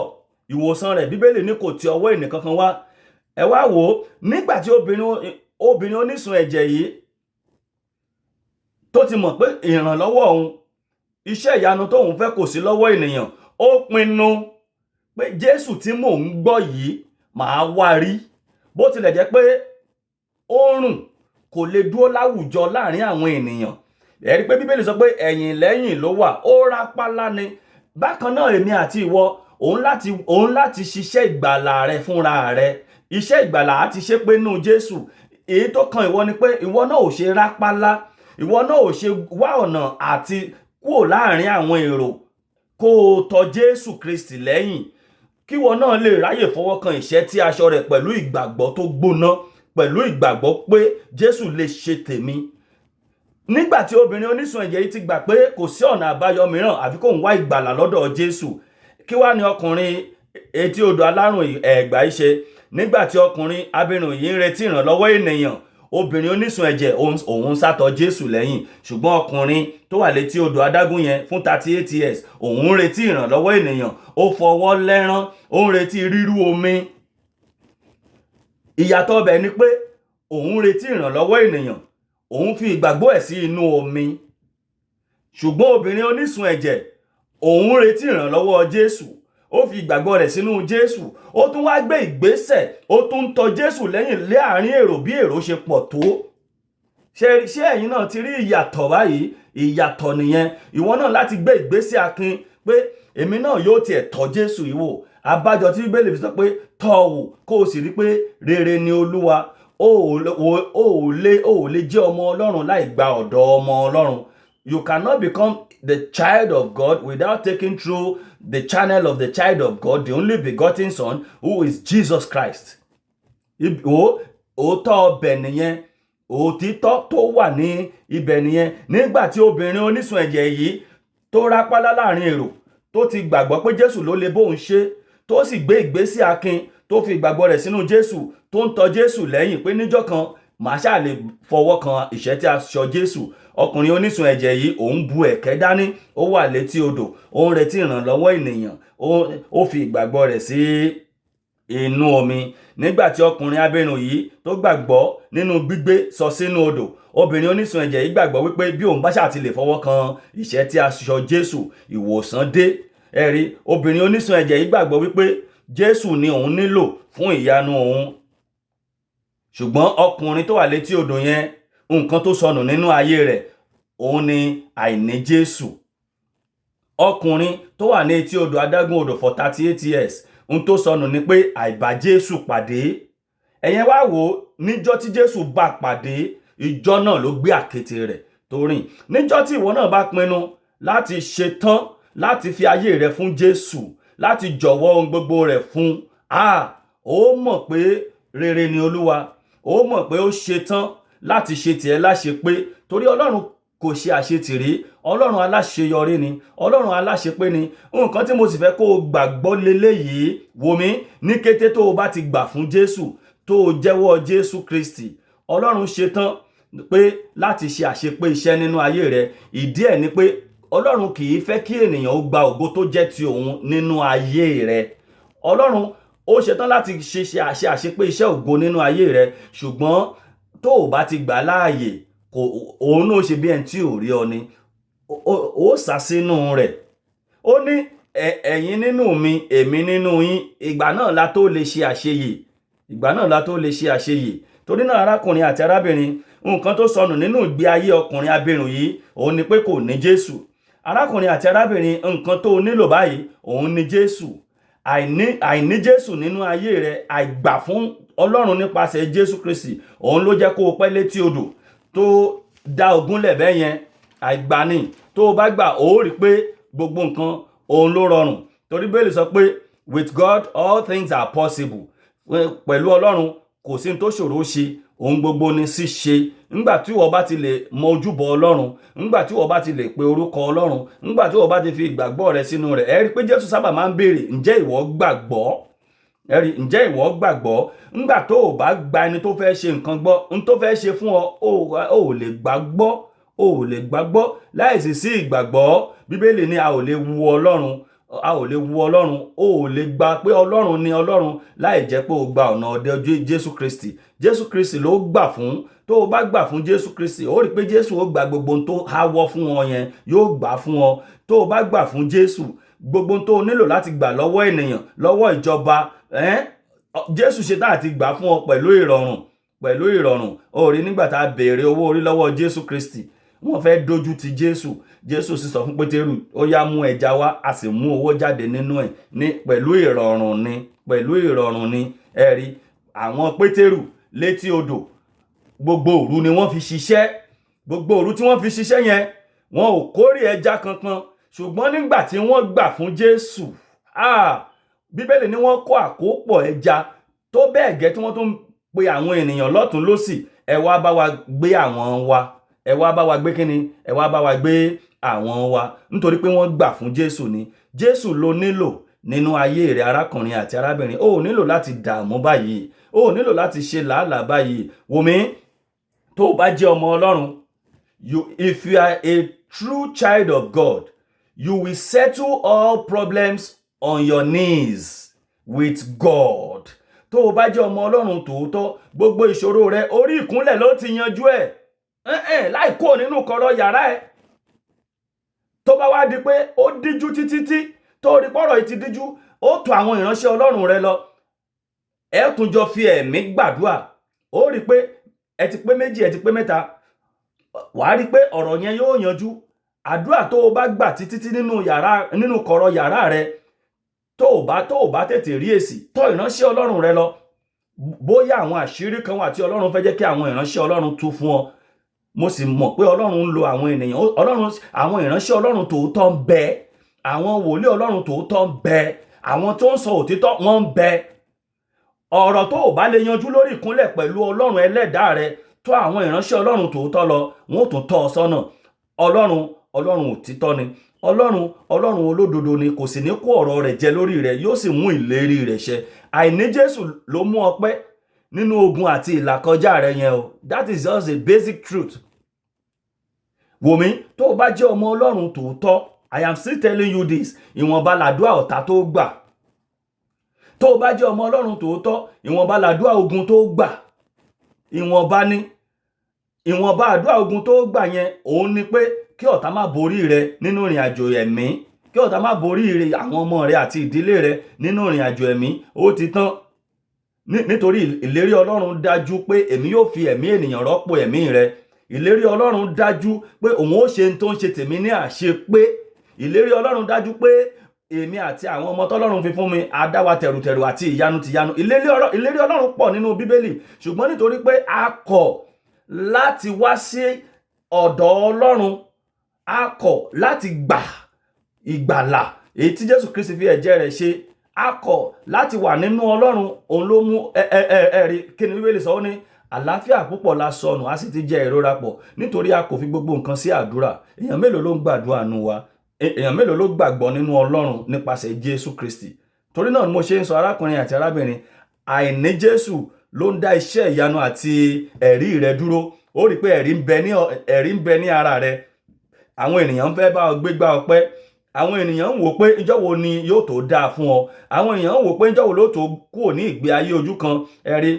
ìwòsàn rẹ̀ Bíbélì ní kò ti ọwọ́ ẹnìkankan wá. Ẹ wá wò ó, nígbà tí obìnrin onísun ẹ̀jẹ̀ yìí tó ti mọ̀ pé ìrànlọ́wọ́ òun, iṣẹ́ ìyanu tóun fẹ́ kò sí lọ́wọ́ ènìyàn, ó pinnu pé Jésù tí mò ń gbọ́ yìí màá wá rí. Bó tilẹ̀ jẹ́ pé ó rùn, kò lè dúró láwùjọ láàrin àwọn ènìyàn. Ẹ rí pé Bíbélì sọ pé ẹ̀yìn lẹ́yìn ló wà, ó rápálá ni. Bákan náà èmi àti ìwọ, òun láti ṣiṣẹ́ ìgbàlà rẹ fúnra rẹ. Iṣẹ́ ìgbàlà á ti ṣe pé nínú Jésù. Èyí tó kan ìwọ ni pé ìwọ náà ò ṣe rápálá. Ìwọ náà ò ṣe wá ọ̀nà àti kúrò láàrin àwọn èrò kó o tọ Jésù Kristi lẹ́yìn. Kí ìwọ náà lè ráyè fọwọ́ kan ìṣẹ́tí aṣọ rẹ̀ pẹ̀lú ìgbàgbọ́ tó gbóná, pẹ̀lú ìgbàgbọ́ pé Jésù lè ṣe tèmi. Nígbà tí obìnrin onísun ẹ̀jẹ̀ yìí ti gbà pé kò sí ọ̀nà àbáyọ mìíràn àfi kóun wá ìgbàlà lọ́dọ̀ Jésù, kí wá ní ọkùnrin etí odò alárùn ẹ̀gbà yìí ṣe? Nígbà tí ọkùnrin abirùn yìí ń retí ìrànlọ́wọ́ ènìyàn, obìnrin onísun ẹ̀jẹ̀ òun sátọ Jésù lẹ́yìn. Ṣùgbọ́n ọkùnrin tó wà létí odò adágún yẹn fún 38 years, òun ń retí ìrànlọ́wọ́ ènìyàn. Ó fọwọ́ lẹ́rán, ó ń retí rírú omi. Ìyàtọ̀ ọbẹ̀ ni pé òun ń retí ìrànlọ́wọ́ ènìyàn, òun fi ìgbàgbọ́ ẹ̀ sí inú omi. Ṣùgbọ́n obìnrin onísun ẹ̀jẹ̀, òun ń retí ìrànlọ́wọ́ Jésù. Ó fi ìgbàgbọ́ rẹ̀ sínú Jésù. Ó tún wá gbé ìgbésẹ̀, ó tún ń tọ Jésù lẹ́yìn láàrin èrò bí èrò ṣe pọ̀ tó. Ṣé ẹ̀yin náà ti rí ìyàtọ̀ báyìí? Ìyàtọ̀ nìyẹn. Ìwọ náà láti gbé ìgbésẹ̀ akin pé èmi náà yóò tiẹ̀ tọ Jésù yìí wò. Àbájọ tí Bíbélì fi sọ pé tọ́ wò kó o sì rí pé rere ni Olúwa. O ò lè jẹ́ ọmọ Ọlọ́run láì gba ọ̀dọ̀ ọmọ Ọlọ́run. You cannot become the child of God without taking through the channel of the child of God, the only begotten Son, who is Jesus Christ. Òótọ́ ọbẹ̀ nìyẹn. Òtítọ́ tó wà ní ibẹ̀ nìyẹn. Nígbà tí obìnrin onísun ẹ̀jẹ̀ yìí tó rápálá láàrin èrò, tó ti gbàgbọ́ pé Jésù ló lè bóun ṣe, tó sì gbé ìgbésẹ̀ akin, tó fi ìgbàgbọ́ rẹ̀ sínú Jésù, tó ń tọ Jésù lẹ́yìn pé níjọ́ kan màá ṣáà lè fọwọ́ kan ìṣẹ́tí aṣọ Jésù. Ọkùnrin onísun ẹ̀jẹ̀ yìí, òun bu ẹ̀kẹ́ dání, ó wà létí odò, ó ń retí ìrànlọ́wọ́ ènìyàn, ó fi ìgbàgbọ́ rẹ̀ sí inú omi. Nígbà tí ọkùnrin abirùn yìí tó gbàgbọ́ nínú gbígbé sọ sínú odò, obìnrin onísun ẹ̀jẹ̀ yìí gbàgbọ́ wípé bí òun bá ṣáà ti lè fọwọ́ kan ìṣẹ́tí aṣọ Jésù, ìwòsàn dé. Ẹ rí, obìnrin onísun ẹ̀jẹ̀ yìí gbàgbọ́ wípé Jésù ni òun nílò fún ìyanu òun. Ṣùgbọ́n ọkùnrin tó wà létí odò yẹn, nǹkan tó sọnù nínú ayé rẹ̀, òun ni àìní Jésù. ọkùnrin tó wà ní etí odò adágún odò for 38 years ohun tó sọnù ni pé àìbá Jésù pàdé. ẹ̀yẹn wá wò ó, níjọ́ tí Jésù bá pàdé, ìjọ náà ló gbé àkéte rẹ̀ tó rìn. níjọ́ tí ìwọ náà bá pinnu láti ṣetán láti fi ayé rẹ fún Jésù, láti jọ̀wọ́ ohun gbogbo rẹ̀ fún, ó mọ̀ pé rere ni Olúwa, ó mọ̀ pé ó ṣetán láti ṣe tiẹ̀ láṣepé, torí Ọlọ́run kò ṣe àṣetìrí, Ọlọ́run aláṣeyọrí ni, Ọlọ́run aláṣepé ni. nǹkan tí mo sì fẹ́ kó o gbàgbọ́ leléyìí, wò mí, ní kété tó o bá ti gbà fún Jésù, tó o jẹ́wọ́ Jésù Kristi, Ọlọ́run ṣetán pé láti ṣe àṣepé iṣẹ́ nínú ayé rẹ. ìdí ẹ̀ ni pé Ọlọ́run kì í fẹ́ kí ènìyàn ó gba ògo tó jẹ́ ti òun nínú ayé rẹ. Ọlọ́run ó ṣetán láti ṣe àṣepé iṣẹ́ ògo nínú ayé rẹ, ṣùgbọ́n tó o bá ti gbà láàyè, òun náà ṣe bí ẹni tí ò rí ọ ni, ó sá sínú rẹ̀. ó ní ẹ̀yin nínú mi, èmi nínú yín, ìgbà náà la tó lè ṣe àṣeyè, ìgbà náà la tó lè ṣe àṣeyè. torí náà arákùnrin àti arábìnrin, nǹkan tó sọnù nínú ìgbé ayé ọkùnrin abirùn yìí, òun ni pé kò ní Jésù. arákùnrin àti arábìnrin, nǹkan tó nílò báyìí, òun ni Jésù. àìní Jésù nínú ayé rẹ, àìgbà fún Ọlọ́run nípasẹ̀ Jésù Kristi, òun ló jẹ́ kó o pẹ́ létí odò tó dá ogúnlẹ̀ bẹ́ẹ̀ yẹn. àìgbani tó o bá gbà, ó rí pé gbogbo nǹkan òun ló rọrùn. torí Bíbélì sọ pé with God all things are possible. pẹ̀lú Ọlọ́run kò sí tó ṣòro ṣe, ohun gbogbo ni ṣíṣe. ńgbà tí ìwọ bá ti lè mọ ojúbọ Ọlọ́run, ńgbà tí ìwọ bá ti lè pe orúkọ Ọlọ́run, ńgbà tí ìwọ bá ti fi ìgbàgbọ́ rẹ sínú rẹ̀, ẹ rí pé Jésù sábà máa ń béèrè, ǹjẹ́ ìwọ gbàgbọ́? ǹjẹ́ ìwọ gbàgbọ́? ńgbà tó o bá gba ẹni tó fẹ́ ṣe nǹkan gbọ́, n tó fẹ́ ṣe fún ọ, ò lè gbàgbọ́, ò lè gbàgbọ́. láìsí sí ìgbàgbọ́, Bíbélì ní a ò lè wu Ọlọ́run, a ò lè wu Ọlọ́run, o ò lè gbà pé Ọlọ́run ni Ọlọ́run láì jẹ́ pé o gba ọ̀nà ọ̀dọ̀ Jésù Kristi. Jésù Kristi ló gbà fún. tó o bá gbà fún Jésù Kristi, ó rí pé Jésù ó gba gbogbo ohun tó háwọ́ fún ọ yẹn, yóò gbà fún ọ. tó o bá gbà fún Jésù, gbogbo ohun tó o nílò láti gbà lọ́wọ́ ènìyàn, lọ́wọ́ ìjọba, Jésù ṣetán àti gbà fún ọ pẹ̀lú ìrọ̀rùn, pẹ̀lú ìrọ̀rùn. ó rí nígbà tá a béèrè owó orí lọ́wọ́ Jésù Kristi, wọ́n fẹ́ dojú ti Jésù. Jésù sì sọ fún Pétérù, ó yá mú ẹja wá, a sì mú owó jáde nínú ẹ̀, ní pẹ̀lú ìrọ̀rùn ni, pẹ̀lú ìrọ̀rùn ni. ẹ rí àwọn Pétérù létí odò, gbogbo òru ni wọ́n fi ṣiṣẹ́. gbogbo òru tí wọ́n fi ṣiṣẹ́ yẹn, wọn ò kórè ẹja kankan. ṣùgbọ́n nígbà tí wọ́n gbà fún Jésù, Bíbélì ní wọ́n kó àkópọ̀ ẹja tó bẹ́ẹ̀ gẹ́ tí wọ́n tún pe àwọn ènìyàn lọ́tún lósì, ẹ wá bá wa gbé àwọn wa, ẹ wá bá wa gbé kíni, ẹ wá bá wa gbé àwọn wa. nítorí pé wọ́n gbà fún Jésù ni. Jésù ló nílò nínú ayé rẹ, arákùnrin àti arábìnrin. o ò nílò láti dààmú báyìí, o ò nílò láti ṣe làálàá báyìí. wò mí, tó o bá jẹ́ ọmọ Ọlọ́run, if you are a true child of God, you will settle all problems on your knees with God. tó o bá jẹ́ ọmọ Ọlọ́run tòótọ́, gbogbo ìṣòro rẹ orí ìkúnlẹ̀ ló ti yanjú ẹ̀. láì kó nínú kọ̀rọ̀ yàrá ẹ̀. tó bá wá di pé ó díjú títí tó rí pọ́rọ̀ yìí ti díjú, ó tọ̀ àwọn ìránṣẹ́ Ọlọ́run rẹ lọ, ẹ tún jọ fi ẹ̀mí gbàdúrà. ó rí pé ẹ ti pé méjì, ẹ ti pé mẹ́ta, wàá rí pé ọ̀rọ̀ yẹn yóò yanjú. àdúrà tó o bá gbà títí nínú kọ̀rọ̀ yàrá rẹ, tó o bá tètè rí èsì, tọ̀ ìránṣẹ́ Ọlọ́run rẹ lọ. bóyá àwọn àṣírí kan wà tí Ọlọ́run fẹ́ jẹ́ kí àwọn ìránṣẹ́ Ọlọ́run tú fún ọ. mo sì mọ̀ pé Ọlọ́run ń lo àwọn ènìyàn Ọlọ́run, àwọn ìránṣẹ́ Ọlọ́run tòótọ́ ń bẹ, àwọn wòlíì Ọlọ́run tòótọ́ ń bẹ, àwọn tó ń sọ òtítọ́ wọ́n ń bẹ. ọ̀rọ̀ tó o bá lè yanjú lórí ìkúnlẹ̀ pẹ̀lú Ọlọ́run ẹlẹ́dàá rẹ, tó àwọn ìránṣẹ́ Ọlọ́run tòótọ́ lọ, wọn ò tún tọ́ ọ sọ́nà. Ọlọ́run òtítọ́ ni, Ọlọ́run olódodo ni, kò sì ní kó ọ̀rọ̀ rẹ̀ jẹ lórí rẹ̀, yóò sì mú ìlérí rẹ̀ ṣẹ. àìní Jésù ló mú ọpẹ́ nínú ogun àti ìlàkọjá rẹ yẹn o. that is just a basic truth. wò mí, tó o bá jẹ́ ọmọ Ọlọ́run tòótọ́, I am still telling you this, ìwọ̀nba làdúà ọ̀tá tó gbà. tó o bá jẹ́ ọmọ Ọlọ́run tòótọ́, ìwọ̀nba làdúà ogun tó gbà. ìwọ̀nba àdúà ogun tó gbà yẹn, òun ni pé kí ọ̀tá má borí rẹ nínú ìrìn àjò ẹ̀mí, kí ọ̀tá má borí rẹ àwọn ọmọ rẹ àti ìdílé rẹ nínú ìrìn àjò ẹ̀mí. ó ti tán. nítorí ìlérí Ọlọ́run dájú pé èmi yóò fi ẹ̀mí ènìyàn rọ́pò ẹ̀mí rẹ. ìlérí Ọlọ́run dájú pé òun ó ṣe tó ń ṣe tèmi ní àṣepé. ìlérí Ọlọ́run dájú pé èmi àti àwọn ọmọ tọ́lọ́run fi fún mi á dá wa tẹ̀rùtẹ̀rù àti ìyanu tìyanu. Ìlérí Ọlọ́run pọ̀ nínú Bíbélì, ṣùgbọ́n nítorí pé a kọ̀ láti wá sí ọ̀dọ̀ Ọlọ́run, a kọ̀ láti gbà ìgbàlà èyí tí Jésù Kristi fi ẹ̀jẹ̀ rẹ̀ ṣe, a kọ̀ láti wà nínú Ọlọ́run. Òun ló mú ẹ̀rí kí ni Bíbélì sọ, ó ní àlàáfíà púpọ̀ la sọnù, a sì ti jẹ ìrora pọ̀ nítorí a kò fi gbogbo nǹkan sí àdúrà. Èèyàn mélòó ló ń gbàdúrà nù wa? Èèyàn mélòó ló gbàgbọ́ nínú Ọlọ́run nípasẹ̀ Jésù Kristi? Torí náà ni mo ṣe ń sọ, arákùnrin àti arábìnrin, àìní Jésù ló ń dá iṣẹ́ ìyanu àti ẹ̀rí rẹ dúró. Ó rí pé ẹ̀rí ń bẹ ní ara rẹ. Àwọn ènìyàn fẹ́ bá ọ gbégbá ọpẹ́. Àwọn ènìyàn ń wò pé ìjọ́ wo ni yóò tó dáa fún ọ. Àwọn ènìyàn ń wò pé ìjọ́ wo ló tó kúrò ní ìgbé ayé ojú kan. Ẹ̀rí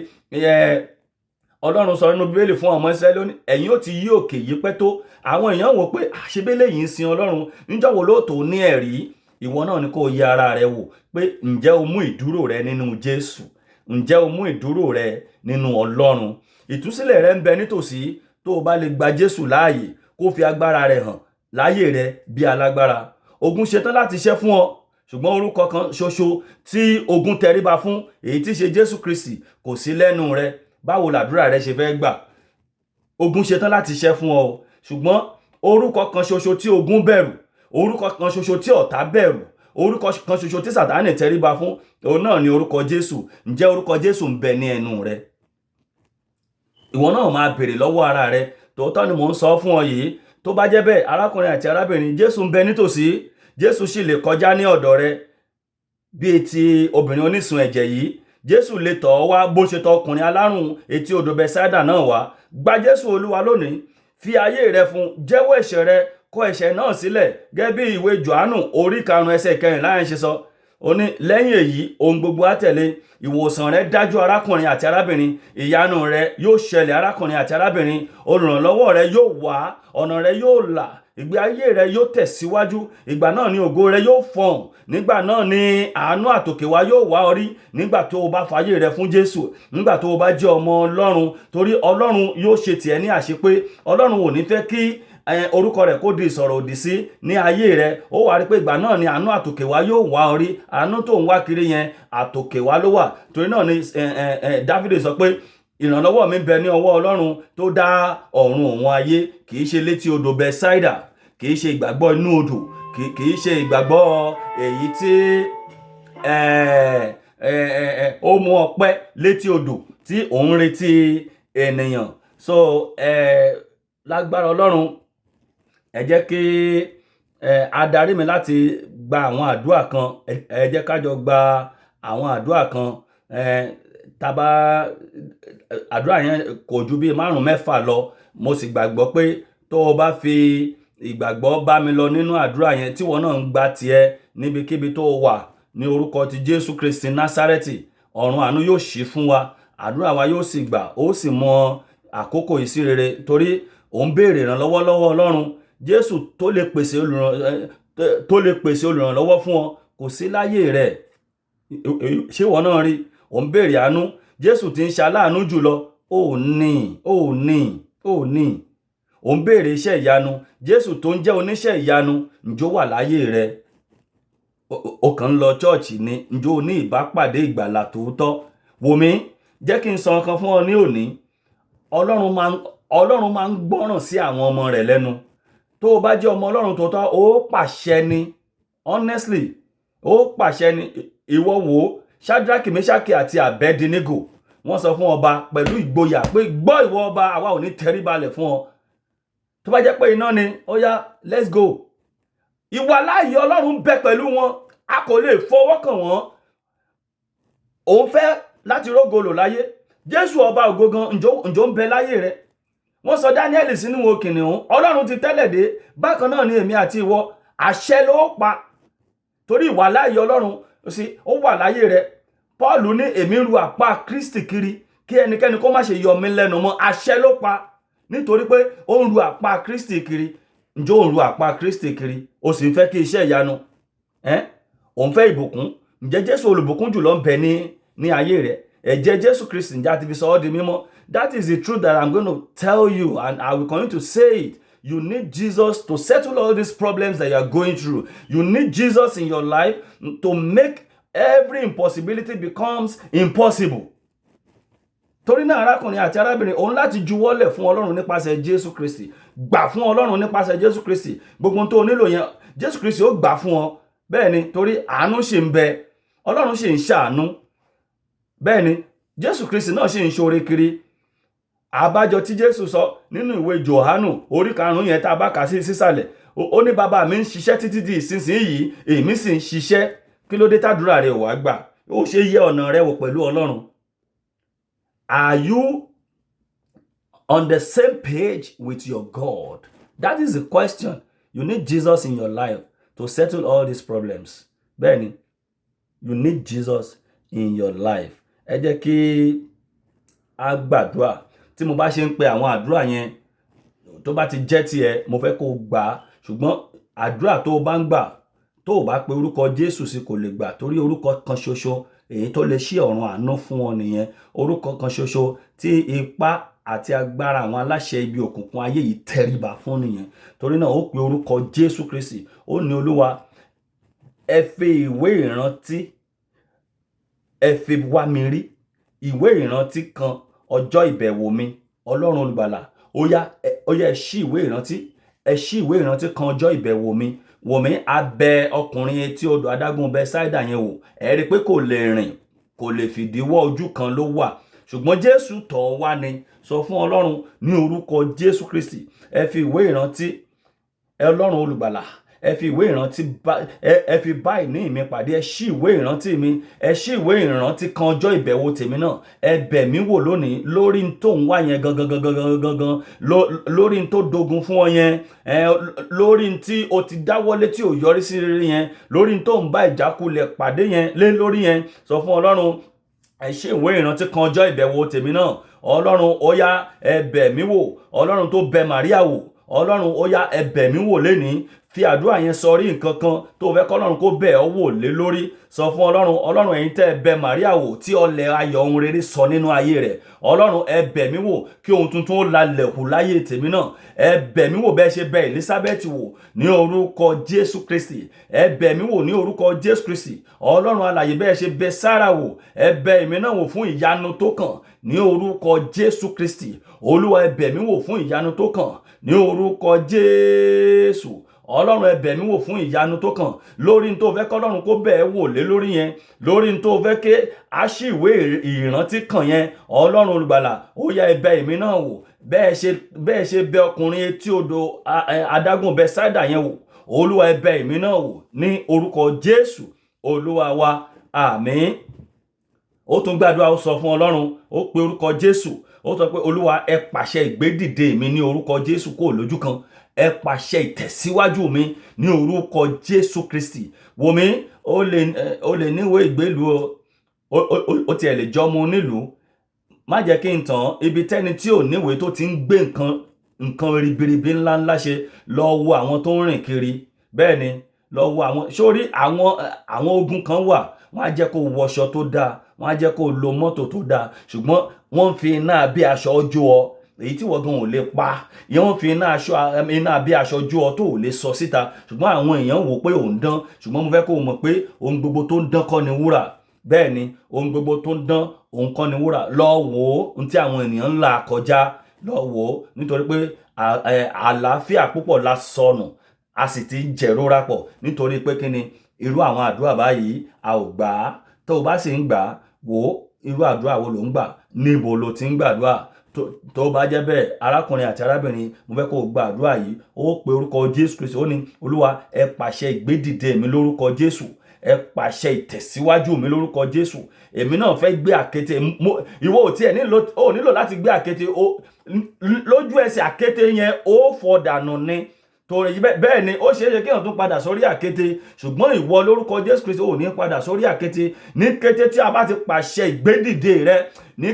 Ọlọ́run sọ nínú Bíbélì fún ọmọ Ísírẹ́lì, ó ní ẹ̀yin ó ti yí òkè yí pẹ́ tó. Àwọn èèyàn wò pé àṣebélé yìí ń sin Ọlọ́run, níjọ́ wo ló tó ní ẹ̀rí. Ìwọ náà ni kó yẹ ara rẹ wò pé ǹjẹ́ o mú ìdúró rẹ nínú Jésù? Ǹjẹ́ o mú ìdúró rẹ nínú Ọlọ́run? Ìtúsílẹ̀ rẹ ń bẹ nítòsí tó o bá lè gba Jésù láàyè kó fi agbára rẹ̀ hàn láyé rẹ bí alágbára. Ogun ṣetán láti ṣẹ́ fún ọ, ṣùgbọ́n orúkọ kan ṣoṣo tí ogun tẹríba fún, èyí tí ṣe Jésù Kristi, kò sí lẹ́nu rẹ. Báwo làdúrà rẹ ṣe fẹ́ gbà? Ogun ṣetán láti ṣẹ́ fún ọ, ṣùgbọ́n orúkọ kan ṣoṣo tí ogun bẹ̀rù, orúkọ kan ṣoṣo tí ọ̀tá bẹ̀rù, orúkọ kan ṣoṣo tí Sátánì tẹríba fún, òun náà ni orúkọ Jésù. Ǹjẹ́ orúkọ Jésù ń bẹ ní ẹnu rẹ? Ìwọ náà máa béèrè lọ́wọ́ ara rẹ. Tòótọ́ ni mò ń sọ fún ọ yìí. Tó bá jẹ́ bẹ́ẹ̀, arákùnrin àti arábìnrin, Jésù ń bẹ nítòsí. Jésù sì lè kọjá ní ọ̀dọ̀ rẹ bíi ti obìnrin onísun ẹ̀jẹ̀ yìí. Jésù lè tọ̀ ọ́ wá bó ṣe tọ̀ ọkùnrin alárùn etí odò Bẹ́sáídà náà wá. Gba Jésù Olúwa lónìí. Fi ayé rẹ fún. Jẹ́wọ́ ẹ̀ṣẹ̀ rẹ. Kọ ẹ̀ṣẹ̀ náà sílẹ̀. Gẹ́gẹ́ bí ìwé Jòhánù orí 5 ẹsẹ̀ 14 ṣe sọ. Ó ní lẹ́yìn èyí ohun gbogbo á tẹ̀lé. Ìwòsàn rẹ dájú, arákùnrin àti arábìnrin. Ìyanu rẹ yóò ṣẹlẹ̀, arákùnrin àti arábìnrin. Olùrànlọ́wọ́ rẹ yóò wá. Ọ̀nà rẹ yóò là. Ìgbé ayé rẹ yóò tẹ̀síwájú. Ìgbà náà ni ògo rẹ yóò fọhùn. Nígbà náà ni àánú àtòkè wá yóò wá ọ rí. Nígbà tó o bá fayé rẹ fún Jésù. Nígbà tó o bá jẹ́ ọmọ Ọlọ́run. Torí Ọlọ́run yóò ṣe tiẹ̀ ní àṣepé. Ọlọ́run ò ní fẹ́ kí orúkọ rẹ̀ kó di ìsọ̀rọ̀ òdì sí ní ayé rẹ̀. Ó wá rí pé ìgbà náà ni àánú àtòkè wá yóò wá ọ rí. Àánú tó ń wá kiri yẹn àtòkè wá ló wà. Torí náà ni Dáfídì sọ pé ìrànlọ́wọ́ mi ń bẹ ní ọwọ́ Ọlọ́run tó dá ọ̀run òun ayé. Kì í ṣe létí odò Bẹ́sáídà, kì í ṣe ìgbàgbọ́ inú odò, kì í ṣe ìgbàgbọ́ èyí tí ó mú ọpẹ́ létí odò tí òun retí ènìyàn. So lágbára Ọlọ́run, ẹ jẹ́ kí adarí mi láti gba àwọn àdúrà kan. Ẹ jẹ́ ká jọ gba àwọn àdúrà kan. Tàbá àdúrà yẹn kò ju bí 5-6 lọ. Mo sì gbàgbọ́ pé tó o bá fi ìgbàgbọ́ bá mi lọ nínú àdúrà yẹn, tí wọ́n náà ń gba tiẹ̀ níbikíbi tó wà, ní orúkọ ti Jésù Kristi Násárẹ́tì, ọ̀run àánú yóò ṣí fún wa. Àdúrà wa yóò sì gbà. Ó sì mọ àkókò yìí sí rere, torí ò ń béèrè ìrànlọ́wọ́ lọ́wọ́ Ọlọ́run. Jésù tó lè pèsè olùrànlọ́wọ́ fún ọ kò sí láyé rẹ̀. Ṣé ìwọ náà rí? Ò ń béèrè àánú. Jésù tí ń ṣe aláàánú jùlọ, ó ní. Ò ń béèrè iṣẹ́ ìyanu. Jésù tó ń jẹ́ oníṣẹ́ ìyanu, ǹjọ́ wà láyé rẹ̀? O kàn ń lọ chọ́ọ̀chì ni. Ǹjọ́ o ní ìbápàdé ìgbàlà tòótọ́? Wò mí, jẹ́ kí n sọ nǹkan fún ọ ní òní. Ọlọ́run máa ń gbọ́ràn sí àwọn ọmọ rẹ̀ lẹ́nu. Tó o bá jẹ́ ọmọ Ọlọ́run tòótọ́, ó pàṣẹ ni. Honestly, ó pàṣẹ ni. Ìwọ wò ó, Ṣádárákì, Méṣákì àti Àbẹ́dínígò, wọ́n sọ fún ọba pẹ̀lú ìgboyà pé gbọ́ ìwọ ọba, àwa ò ní tẹríbalẹ̀ fún ọ. Tó bá jẹ́ pé iná ni, ó yá, let's go. Ìwàláàyè Ọlọ́run bẹ pẹ̀lú wọn. A kò lè fọwọ́ kàn wọ́n. Òun fẹ́ láti rógolò láyé. Jésù ọba ògo gan, ǹjọ́ ń bẹ láyé rẹ̀? Wọ́n sọ Dáníẹ́lì sínú kìnìún. Ọlọ́run ti tẹ́lẹ̀ dé. Bákan náà ni èmi àti ìwọ. Àṣẹ ló pa. Torí ìwàláàyè Ọlọ́run ó wà láyé rẹ̀. Pọ́ọ̀lù ní èmi ru àpá Kristi kiri, kí ẹnikẹ́ni kó má ṣe yọ mí lẹ́nu mọ́. Àṣẹ ló pa. Nítorí pé ó ń ru àpá Kristi kiri. Ǹjọ́ ò ń ru àpá Kristi kiri? O sì ń fẹ́ kí iṣẹ́ ìyanu. Ò ń fẹ́ ìbùkún. Ǹjẹ́ Jésù olùbùkún jùlọ ń bẹ ní ayé rẹ̀? Ẹ̀jẹ̀ Jésù Kristi ǹjẹ́ a ti fi sọ ọ́ di mímọ́? That is the truth that I'm going to tell you, and I will continue to say it. You need Jesus to settle all these problems that you are going through. You need Jesus in your life to make every impossibility becomes impossible. Torí náà arákùnrin àti arábìnrin, òun láti juwọ́lẹ̀ fún Ọlọ́run nípasẹ̀ Jésù Kristi. Gbà fún Ọlọ́run nípasẹ̀ Jésù Kristi. Gbogbo tó nílò yẹn Jésù Kristi ó gbà fún ọ. Bẹ́ẹ̀ ni, torí àánú ṣì ń bẹ. Ọlọ́run ṣì ń ṣàánú. Bẹ́ẹ̀ ni, Jésù Kristi náà ṣì ń ṣoore kiri. Àbájọ tí Jésù sọ nínú ìwé Jòhánù orí 5 yẹn tá bá kà sí sísàlẹ̀. Ó ní bàbá mi ń ṣiṣẹ́ títí di ìsinsìnyí, èmi sì ń ṣiṣẹ́. Kí ló dé tàdúrà rẹ ò wá gbà? Ó ṣe yẹ ọ̀nà rẹ wò pẹ̀lú Ọlọ́run. Are you on the same page with your God? That is the question. You need Jesus in your life to settle all these problems. Bẹ́ẹ̀ni, you need Jesus in your life. Ẹ jẹ́ kí a gbàdúrà. Tí mo bá ṣe ń pe àwọn àdúrà yẹn, tó bá ti jẹ́ tiẹ̀, mo fẹ́ kó gbà. Ṣùgbọ́n àdúrà tó bá ń gbà, tó bá pe orúkọ Jésù sí kò lè gbà, torí orúkọ kan ṣoṣo èyí tó lè ṣí ọ̀run àánú fún ọ nìyẹn. Orúkọ kan ṣoṣo tí ipá àti agbára àwọn aláṣẹ ibi òkùnkùn ayé yìí tẹríba fún nìyẹn. Torí náà ó pe orúkọ Jésù Kristi. Ó ní Olúwa, ẹ fi ìwé ìrántí, ẹ fi wá mi rí. Ìwé ìrántí kan ọjọ́ ìbẹ̀wò mi. Ọlọ́run olùgbàlà, ó yá ẹ ṣí ìwé ìrántí. Ẹ ṣí ìwé ìrántí kan ọjọ́ ìbẹ̀wò mi. Wò mí, abẹ ọkùnrin etí odò adágún Bẹ́sáídà yẹn wò. Ẹ rí pé kò lè rìn, kò lè fìdíwọ́, ojú kan ló wà. Ṣùgbọ́n Jésù tọ̀ wá ni. Sọ fún Ọlọ́run ní orúkọ Jésù Kristi. Ẹ fi ìwé ìrántí, Ọlọ́run olùgbàlà, ẹ fi ìwé ìrántí ẹ fi bá ìní mi pàdé. Ẹ ṣí ìwé ìrántí mi. Ẹ ṣí ìwé ìrántí kan ọjọ́ ìbẹ̀wò tèmi náà. Ẹ bẹ̀ mí wò lónìí lórí n tó ń wá yẹn gangan, lórí n tó dogun fún ọ yẹn, lórí n tí o ti dáwọ́lé tí ò yọrí sí rere yẹn, lórí n tó ń bá ìjákulẹ̀ pàdé yẹn, lórí yẹn. Sọ fún Ọlọ́run, ẹ ṣí ìwé ìrántí kan ọjọ́ ìbẹ̀wò tèmi náà. Ọlọ́run, ó yá ẹ bẹ̀ mí wò. Ọlọ́run tó bẹ̀ Màríà wò. Ọlọ́run, ó yá ẹ bẹ̀ mí wò lénìí. Fi àdúrà yẹn sọrí nǹkan kan tó fẹ́ kọ́lọ́run kó bẹ̀ ọ́ wò lé lórí. Sọ fún Ọlọ́run, Ọlọ́run ẹ̀yin tẹ́ ẹ bẹ̀ Màríà wò tí ọlẹ̀ ayọ̀ ohun rere sọ nínú ayé rẹ̀. Ọlọ́run, ẹ bẹ̀ mí wò kí ohun tuntun ó lalẹ̀ hù láyé tèmi náà. Ẹ bẹ̀ mí wò bẹ́ẹ̀ ṣe bẹ̀ Elizabeth wò ní orúkọ Jésù Kristi. Ẹ bẹ̀ mí wò ní orúkọ Jésù Kristi. Ọlọ́run alààyè, bẹ́ẹ̀ ṣe bẹ̀ Sárà wò. Ẹ bẹ̀ èmi náà wò fún ìyanu tó kàn ní orúkọ Jésù Kristi. Olúwa, ẹ bẹ̀ mí wò fún ìyanu tó kàn ní orúkọ Jésù. Ọlọ́run, ẹ bẹ̀ mí wò fún ìyanu tó kàn lórí n tó fẹ́ kọ́lọ́run kó bẹ̀ ẹ́ wò lé lórí yẹn, lórí n tó fẹ́ ké a ṣí ìwé ìrántí kan yẹn. Ọlọ́run olùgbàlà, ó yá ẹ bẹ̀ èmi náà wò bẹ́ẹ̀ ṣe bẹ̀ ọkùnrin etí odò adágún Bẹ́sáídà yẹn wò. Olúwa, ẹ bẹ̀ èmi náà wò ní orúkọ Jésù Olúwa wa. Àmín. Ó tún gbàdúrà, ó sọ fún Ọlọ́run, ó pe orúkọ Jésù. Ó sọ pé Olúwa, ẹ pàṣẹ ìgbédìde mi ní orúkọ Jésù kó lójú kan. Ẹ pàṣẹ ìtẹ̀síwájú mi ní orúkọ Jésù Kristi. Wò mí, ó lè níwèé ìgbélú ó tiẹ̀ lè jọmọ nílùú. Má jẹ́ kí n tàn, ibi tẹ́ni tí ò níwèé tó ti ń gbé nǹkan ribiribi ńláńlá ṣe, lọ wo àwọn tó ń rìn kiri. Bẹ́ẹ̀ ni, lọ wo àwọn, sórí àwọn ogun kan wà, wọ́n á jẹ́ kó wọṣọ tó dáa, wọ́n á jẹ́ kó lo mọ́tò tó dáa, ṣùgbọ́n wọ́n fi iná bí aṣọ ojú ọ, èyí tí wọ́n gan ò lè pa. Wọ́n fi iná bí aṣọ ojú ọ tó ò lè sọ síta, ṣùgbọ́n àwọn èèyàn wò pé ò ń dán. Ṣùgbọ́n mo fẹ́ kó o mọ̀ pé ohun gbogbo tó ń dán kọ́ ni wúrà. Bẹ́ẹ̀ ni, ohun gbogbo tó ń dán òun kọ́ ni wúrà. Lọ wò ó ohun tí àwọn ènìyàn ń là kọjá. Lọ wò ó, nítorí pé àlàáfíà púpọ̀ la sọnù, a sì ti jẹ̀rora pọ̀ nítorí pé kí ni irú àwọn àdúrà báyìí a ò gbà á. Tó o bá sì ń gbà á, wò ó irú àdúrà wo ló ń gbà, níbo lo ti ń gbàdúrà. Tó bá jẹ́ bẹ́ẹ̀, arákùnrin àti arábìnrin, mo fẹ́ kó o gba àdúrà yìí. Ó pe orúkọ Jésù Kristi. Ó ní Olúwa, ẹ pàṣẹ ìgbédìde mi lórúkọ Jésù. Ẹ pàṣẹ ìtẹ̀síwájú mi lórúkọ Jésù. Èmi náà fẹ́ gbé àkéte. Ìwọ ò tiẹ̀ nílò láti gbé àkéte. Lójú ẹsẹ̀ àkéte yẹn ó fọ́ dànù ni. Torí bẹ́ẹ̀ ni ó ṣeé ṣe kí èèyàn tún padà sórí àkéte, ṣùgbọ́n ìwọ lórúkọ Jésù Kristi ò ní padà sórí àkéte. Ní kété tí a bá ti pàṣẹ ìgbédìde rẹ, ní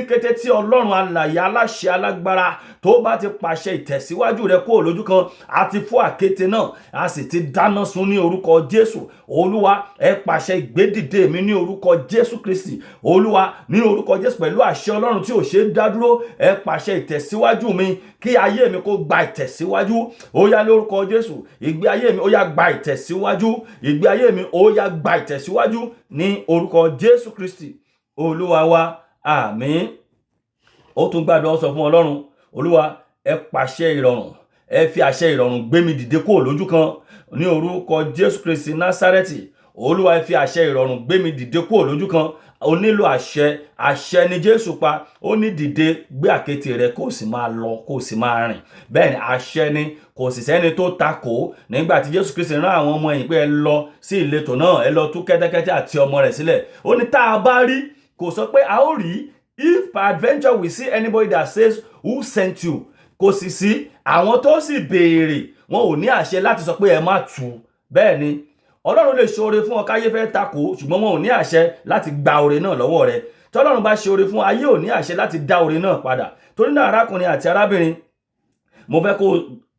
kété tí Ọlọ́run alààyè aláṣẹ alágbára tó bá ti pàṣẹ ìtẹ̀síwájú rẹ kúrò lójú kan, a ti fọ́ àkéte náà, a sì ti dáná sun ní orúkọ Jésù. Olúwa, ẹ pàṣẹ ìgbédìde mi ní orúkọ Jésù Kristi. Olúwa, ní orúkọ Jésù, pẹ̀lú àṣẹ Ọlọ́run tí ò ṣe é dá dúró, ẹ pàṣẹ ìtẹ̀síwájú mi, kí ayé mi kó gba ìtẹ̀síwájú. Ó yá lórúkọ Jésù, ìgbé ayé mi ó yá gba ìtẹ̀síwájú, ìgbé ayé mi ó yá gba ìtẹ̀síwájú ní orúkọ Jésù Kristi Olúwa wa. Àmín. Ó tún gbàdúrà, ó sọ fún Ọlọ́run, Olúwa, ẹ pàṣẹ ìrọ̀rùn, ẹ fi àṣẹ ìrọ̀rùn gbé mi dìde kúrò lójú kan ní orúkọ Jésù Kristi Násárẹ́tì. Olúwa, ẹ fi àṣẹ ìrọ̀rùn gbé mi dìde kúrò lójú kan. O nílò àṣẹ ni Jésù pa. Ó ní dìde, gbé àkéte rẹ kó sì máa lọ, kó sì máa rìn. Bẹ́ẹ̀ ni àṣẹ ni, kò sì sẹ́ni tó takò. Nígbà tí Jésù Kristi rán àwọn ọmọ ẹ̀yìn pé ẹ lọ sí ìletò náà, ẹ lọ tú kẹ́tẹ́kẹ́tẹ́ àti ọmọ rẹ̀ sílẹ̀. Ó ní tá a bá rí, kò sọ pé a ó rí. If peradventure we see anybody that says who sent you, kò sì sí àwọn tó sì béèrè, wọn ò ní àṣẹ láti sọ pé ẹ má tú. Bẹ́ẹ̀ ni Ọlọ́run lè ṣe oore fún ọ káyé fẹ́ takò, ṣùgbọ́n wọn ò ní àṣẹ láti gba oore náà lọ́wọ́ rẹ. Tí Ọlọ́run bá ṣe oore fún ayé, ò ní àṣẹ láti dá oore náà padà. Torí náà arákùnrin àti arábìnrin, mo fẹ́ kó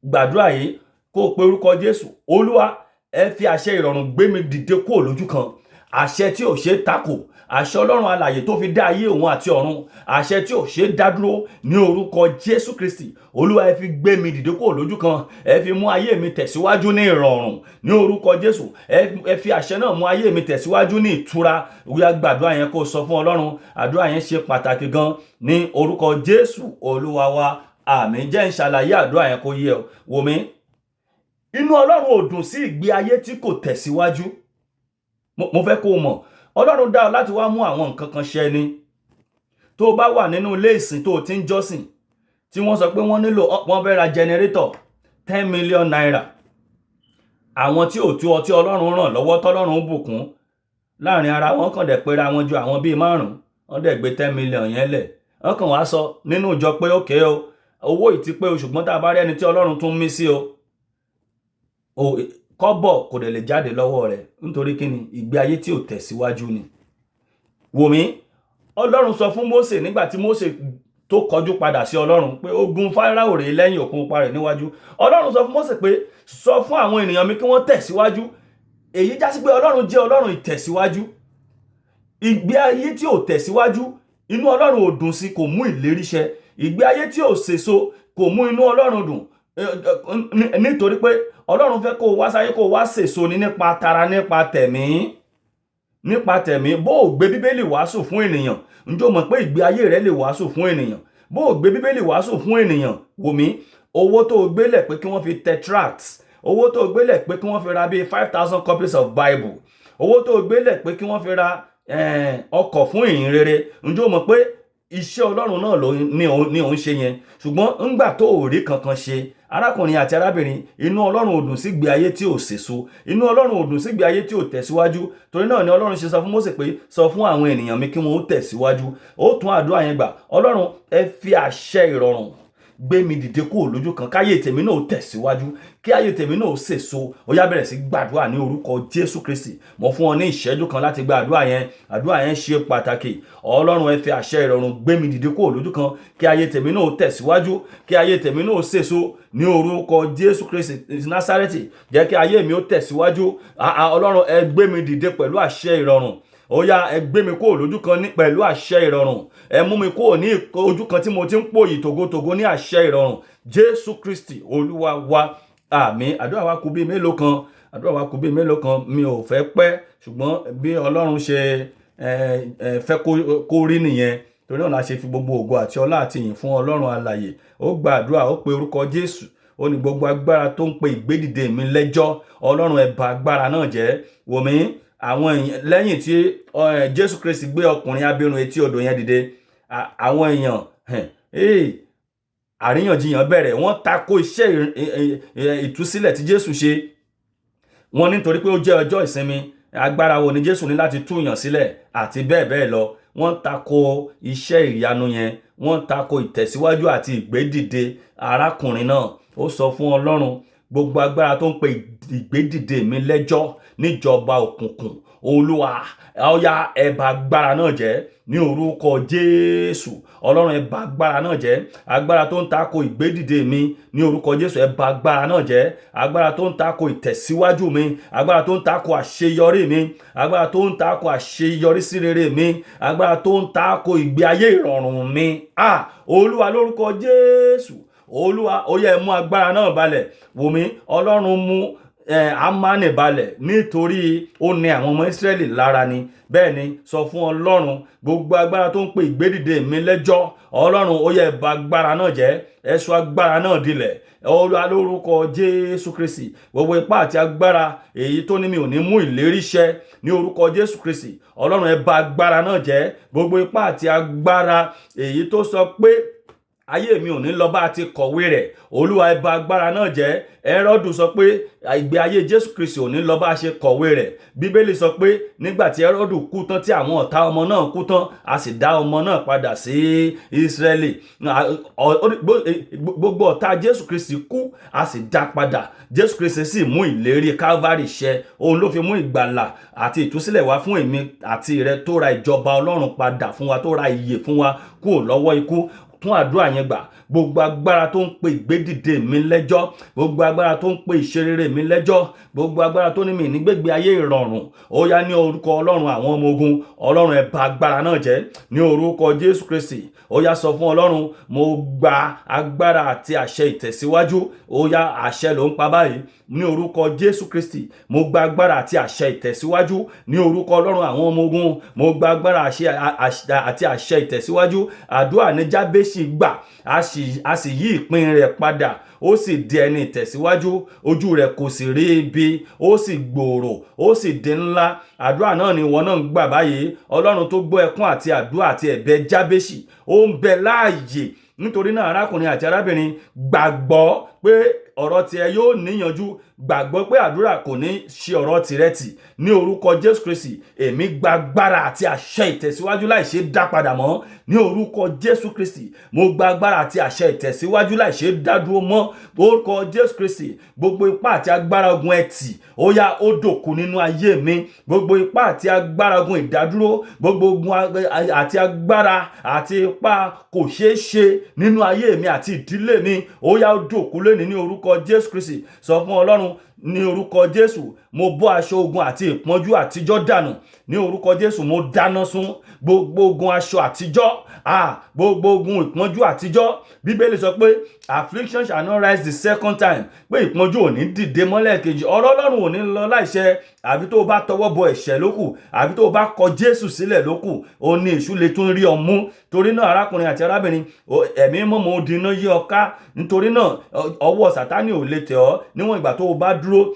gbàdúrà yìí, kó pe orúkọ Jésù. Olúwa, ẹ fi àṣẹ ìrọ̀rùn gbé mi dìde kúrò lójú kan. Àṣẹ tí ò ṣe é takò, àṣẹ Ọlọ́run alààyè tó fi dá ayé òun àti ọ̀run, àṣẹ tí ò ṣe é dá dúró ní orúkọ Jésù Kristi. Olúwa, ẹ fi gbé mi dìde kúrò lójú kan, ẹ fi mú ayé mi tẹ̀síwájú ní ìrọ̀rùn ní orúkọ Jésù. Ẹ fi àṣẹ náà mú ayé mi tẹ̀síwájú ní ìtura. Ó yá gbàdúrà yẹn kó sọ fún Ọlọ́run. Àdúrà yẹn ṣe pàtàkì gan ní orúkọ Jésù Olúwa wa. Àmín. Jẹ́ n ṣàlàyé àdúrà yẹn kó yé ọ. Wò mí, inú Ọlọ́run ò dùn sí ìgbé ayé tí kò tẹ̀síwájú. Mo fẹ́ kó mọ̀, Ọlọ́run dá ọ láti wá mú àwọn nǹkan kan ṣẹ ni. Tó bá wà nínú ilé ìsìn tó ti ń jọ́sìn, tí wọ́n sọ pé wọ́n fẹ́ ra generator 10 million naira. Àwọn tí ò tú ọ tí Ọlọ́run ràn lọ́wọ́, tọ́lọ́run bùkún, láàrin ara wọn kàn dẹ̀ pera wọn ju àwọn bíi 5, wọ́n dẹ̀ gbé 10 million yẹn lẹ̀. Wọ́n kàn wá sọ nínú ìjọ pé ókè o, owó yìí ti pé o, ṣùgbọ́n tá a bá rí ẹni tí Ọlọ́run tún mí sí o, kọ́bọ̀ kò dẹ̀ lè jáde lọ́wọ́ rẹ̀. Nítorí kíni? Ìgbé ayé tí ò tẹ̀síwájú ni. Wò mí, Ọlọ́run sọ fún Mósè nígbà tí Mósè tó kọjú padà sí Ọlọ́run pé ogun Fáráò rèé lẹ́yìn, òkun pupa rẹ̀ níwájú. Ọlọ́run sọ fún Mósè pé sọ fún àwọn ènìyàn mi kí wọ́n tẹ̀síwájú. Èyí já sí pé Ọlọ́run jẹ́ Ọlọ́run ìtẹ̀síwájú. Ìgbé ayé tí ò tẹ̀síwájú, inú Ọlọ́run ò dùn sí, kò mú ìlérí ṣẹ. Ìgbé ayé tí ò sèso kò mú inú Ọlọ́run dùn. Nítorí pé Ọlọ́run fẹ́ kó wá sáyé, kó wá sèso ní nípa tara, nípa tẹ̀mí. Nípa tẹ̀mí. Bó o gbé Bíbélì wàásù fún ènìyàn, ǹjọ́ mọ̀ pé ìgbé ayé rẹ lè wàásù fún ènìyàn. Bó o gbé Bíbélì wàásù fún ènìyàn, wò mí, owó tó o gbélẹ̀ pé kí wọ́n fi tẹ tracts, owó tó o gbélẹ̀ pé kí wọ́n fi ra bíi 5,000 copies of Bible, owó tó o gbélẹ̀ pé kí wọ́n fi ra ọkọ̀ fún ìyìn rere, ǹjọ́ mọ̀ pé iṣẹ́ Ọlọ́run náà ni òun ṣe yẹn. Ṣùgbọ́n ńgbà tó ò rí kankan ṣe, arákùnrin àti arábìnrin, inú Ọlọ́run ò dùn sí ìgbé ayé tí ò sèso, inú Ọlọ́run ò dùn sí ìgbé ayé tí ò tẹ̀síwájú. Torí náà ni Ọlọ́run ṣe sọ fún Mósè pé sọ fún àwọn ènìyàn mi kí wọ́n ó tẹ̀síwájú. Ó tún àdúrà yẹn gbà. Ọlọ́run, ẹ fi àṣẹ ìrọ̀rùn gbé mi dìde kúrò lójú kan, káyé tèmi náà tẹ̀síwájú, kí ayé tèmi náà sèso. Ó yá bẹ̀rẹ̀ sí gbàdúrà ní orúkọ Jésù Kristi. Mo fún ọ ní ìṣẹ́jú kan láti gba àdúrà yẹn. Àdúrà yẹn ṣe pàtàkì. Ọlọ́run, ẹ fi àṣẹ ìrọ̀rùn gbé mi dìde kúrò lójú kan, kí ayé tèmi náà tẹ̀síwájú, kí ayé tèmi náà sèso ní orúkọ Jésù Kristi Násárẹ́tì. Jẹ́ kí ayé mi ó tẹ̀síwájú. Ọlọ́run, ẹ gbé mi dìde pẹ̀lú àṣẹ ìrọ̀rùn. Ó yá, ẹ gbé mi kúrò lójú kan pẹ̀lú àṣẹ ìrọ̀rùn. Ẹ mú mi kúrò ní ojú kan tí mo ti ń pòyì tògótògó ní àṣẹ ìrọ̀rùn. Jésù Kristi Olúwa wa. Àmín. Àdúrà wa kù bí mélòó kan. Mi ò fẹ́ pẹ́, ṣùgbọ́n bí Ọlọ́run ṣe fẹ́ kó rí nìyẹn. Torí náà la ṣe fi gbogbo ògo àti ọlá àti ìyìn fún Ọlọ́run alààyè. Ó gba àdúrà, ó pe orúkọ Jésù. Ó ní gbogbo agbára tó ń pe ìgbédìde mi lẹ́jọ́, Ọlọ́run ẹ bà agbára náà jẹ́. Wò mí, àwọn èèyàn lẹ́yìn tí Jésù Kristi gbé ọkùnrin abirùn etí odò yẹn dìde, àwọn èèyàn àríyànjiyàn bẹ̀rẹ̀. Wọ́n tako iṣẹ́ ìtúsílẹ̀ tí Jésù ṣe. Wọ́n nítorí pé ó jẹ́ ọjọ́ ìsinmi, agbára wo ni Jésù ní láti tú yàn sílẹ̀, àti bẹ́ẹ̀ bẹ́ẹ̀ lọ. Wọ́n tako iṣẹ́ ìyanu yẹn, wọ́n tako ìtẹ̀síwájú àti ìgbédìde arákùnrin náà. Ó sọ fún Ọlọ́run gbogbo agbára tó ń pe ìgbédìde mi lẹ́jọ́ níjọba òkùnkùn, Olúwa ó yá ẹ bà agbára náà jẹ́ ní orúkọ Jésù. Ọlọ́run ẹ bà agbára náà jẹ́. Agbára tó ń tako ìgbédìde mi ní orúkọ Jésù, ẹ bà agbára náà jẹ́. Agbára tó ń tako ìtẹ̀síwájú mi, agbára tó ń tako àṣeyọrí mi, agbára tó ń tako àṣeyọrí sí rere mi, agbára tó ń tako ìgbé ayé ìrọ̀rùn mi. Olúwa lórúkọ Jésù, Olúwa ó yá ẹ mú agbára náà balẹ̀. Wò mí, Ọlọ́run mú Ámánì balẹ̀ nítorí ó ní àwọn ọmọ Ísírẹ́lì lára ni. Bẹ́ẹ̀ ni, sọ fún Ọlọ́run gbogbo agbára tó ń pe ìgbédìde mi lẹ́jọ́, Ọlọ́run ó yá ẹ bà agbára náà jẹ́. Ẹ sọ agbára náà dilẹ̀. Olúwa lórúkọ Jésù Kristi, gbogbo ipá àti agbára èyí tó ní mi ò ní mú ìlérí ṣẹ ní orúkọ Jésù Kristi, Ọlọ́run ẹ bà agbára náà jẹ́. Gbogbo ipá àti agbára èyí tó sọ pé ayé mi ò ní lọ bá a ti kọ̀wé rẹ̀, Olúwa ẹ bà agbára náà jẹ́. Hẹ́rọ́dù sọ pé ìgbé ayé Jésù Kristi ò ní lọ bá a ṣe kọ̀wé rẹ̀. Bíbélì sọ pé nígbà tí Hẹ́rọ́dù kú tán, tí àwọn ọ̀tá ọmọ náà kú tán, a sì dá ọmọ náà padà sí Ísírẹ́lì. Gbogbo ọ̀tá Jésù Kristi kú, a sì dá padà. Jésù Kristi sì mú ìlérí Calvary ṣẹ. Òun ló fi mú ìgbàlà àti ìtúsílẹ̀ wá fún èmi àti rẹ, tó ra ìjọba Ọlọ́run padà fún wa, tó ra ìyè fún wa kúrò lọ́wọ́ ikú. Tún àdúrà yẹn gbà. Gbogbo agbára tó ń pe ìgbédìde mi lẹ́jọ́, gbogbo agbára tó ń pe ìṣerere mi lẹ́jọ́, gbogbo agbára tó ní mi ní gbégbé ayé ìrọ̀rùn, ó yá ní orúkọ Ọlọ́run àwọn ọmọ ogun, Ọlọ́run ẹ bà agbára náà jẹ́ ní orúkọ Jésù Kristi. Ó yá sọ fún Ọlọ́run, mo gba agbára àti àṣẹ ìtẹ̀síwájú. Ó yá àṣẹ ló ń pa báyìí ní orúkọ Jésù Kristi. Mo gba agbára àti àṣẹ ìtẹ̀síwájú ní orúkọ Ọlọ́run àwọn ọmọ ogun. Mo gba agbára àti àṣẹ ìtẹ̀síwájú. Àdúrà ní Jábésì gbà, a sì yí ìpín rẹ̀ padà, ó sì di ẹni ìtẹ̀síwájú, ojú rẹ̀ kò sì rí ibi, ó sì gbòòrò, ó sì di ńlá. Àdúrà náà ni ìwọ náà ń gbà báyìí. Ọlọ́run tó gbọ́ ẹkún àti àdúrà àti ẹ̀bẹ̀ Jábésì, ó ń bẹ láàyè. Nítorí náà arákùnrin àti arábìnrin, gbàgbọ́ pé ọ̀rọ̀ tiẹ̀ yóò níyanjú. Gbàgbọ́ pé àdúrà kò ní ṣe ọ̀rọ̀ tirẹ̀ tì ní orúkọ Jésù Kristi. Èmi gba agbára àti àṣẹ ìtẹ̀síwájú láìṣe dá padà mọ́ ní orúkọ Jésù Kristi. Mo gba agbára àti àṣẹ ìtẹ̀síwájú láìṣe dá dúró mọ́ orúkọ Jésù Kristi. Gbogbo ipá àti agbára ogun ẹtì, ó yá ó dòkú nínú ayé mi. Gbogbo ipá àti agbára ogun ìdádúró, gbogbo ogun àti agbára àti ipá kò ṣeé ṣe nínú ayé mi àti ìdílé mi, ó yá ó dòkú lónìí ní orúkọ Jésù Kristi. Sọ fún Ọlọ́run ní orúkọ Jésù, mo bọ́ aṣọ ogun àti ìpọ́njú àtijọ́ dànù ní orúkọ Jésù. Mo dáná sun gbogbo ogun aṣọ àtijọ́, gbogbo ogun ìpọ́njú àtijọ́. Bíbélì sọ pé affliction shall not rise the second time, pé ìpọ́njú ò ní dìde mọ́lẹ̀ kejì. Ọ̀rọ̀ Ọlọ́run ò ní lọ láìṣẹ. Àbí tó bá tọwọ́ bọ ẹ̀ṣẹ̀ lókù, àbí tó bá kọ Jésù sílẹ̀ lókù, ó ní èṣù lè tún rí ọ mú. Torí náà arákùnrin àti arábìnrin, ẹ̀mí mọ́mọ́ ó dínà yí ọ ká. Nítorí náà ọwọ́ Sátánì ò lè tẹ̀ ọ́ níwọ̀n ìgbà tó o bá dúró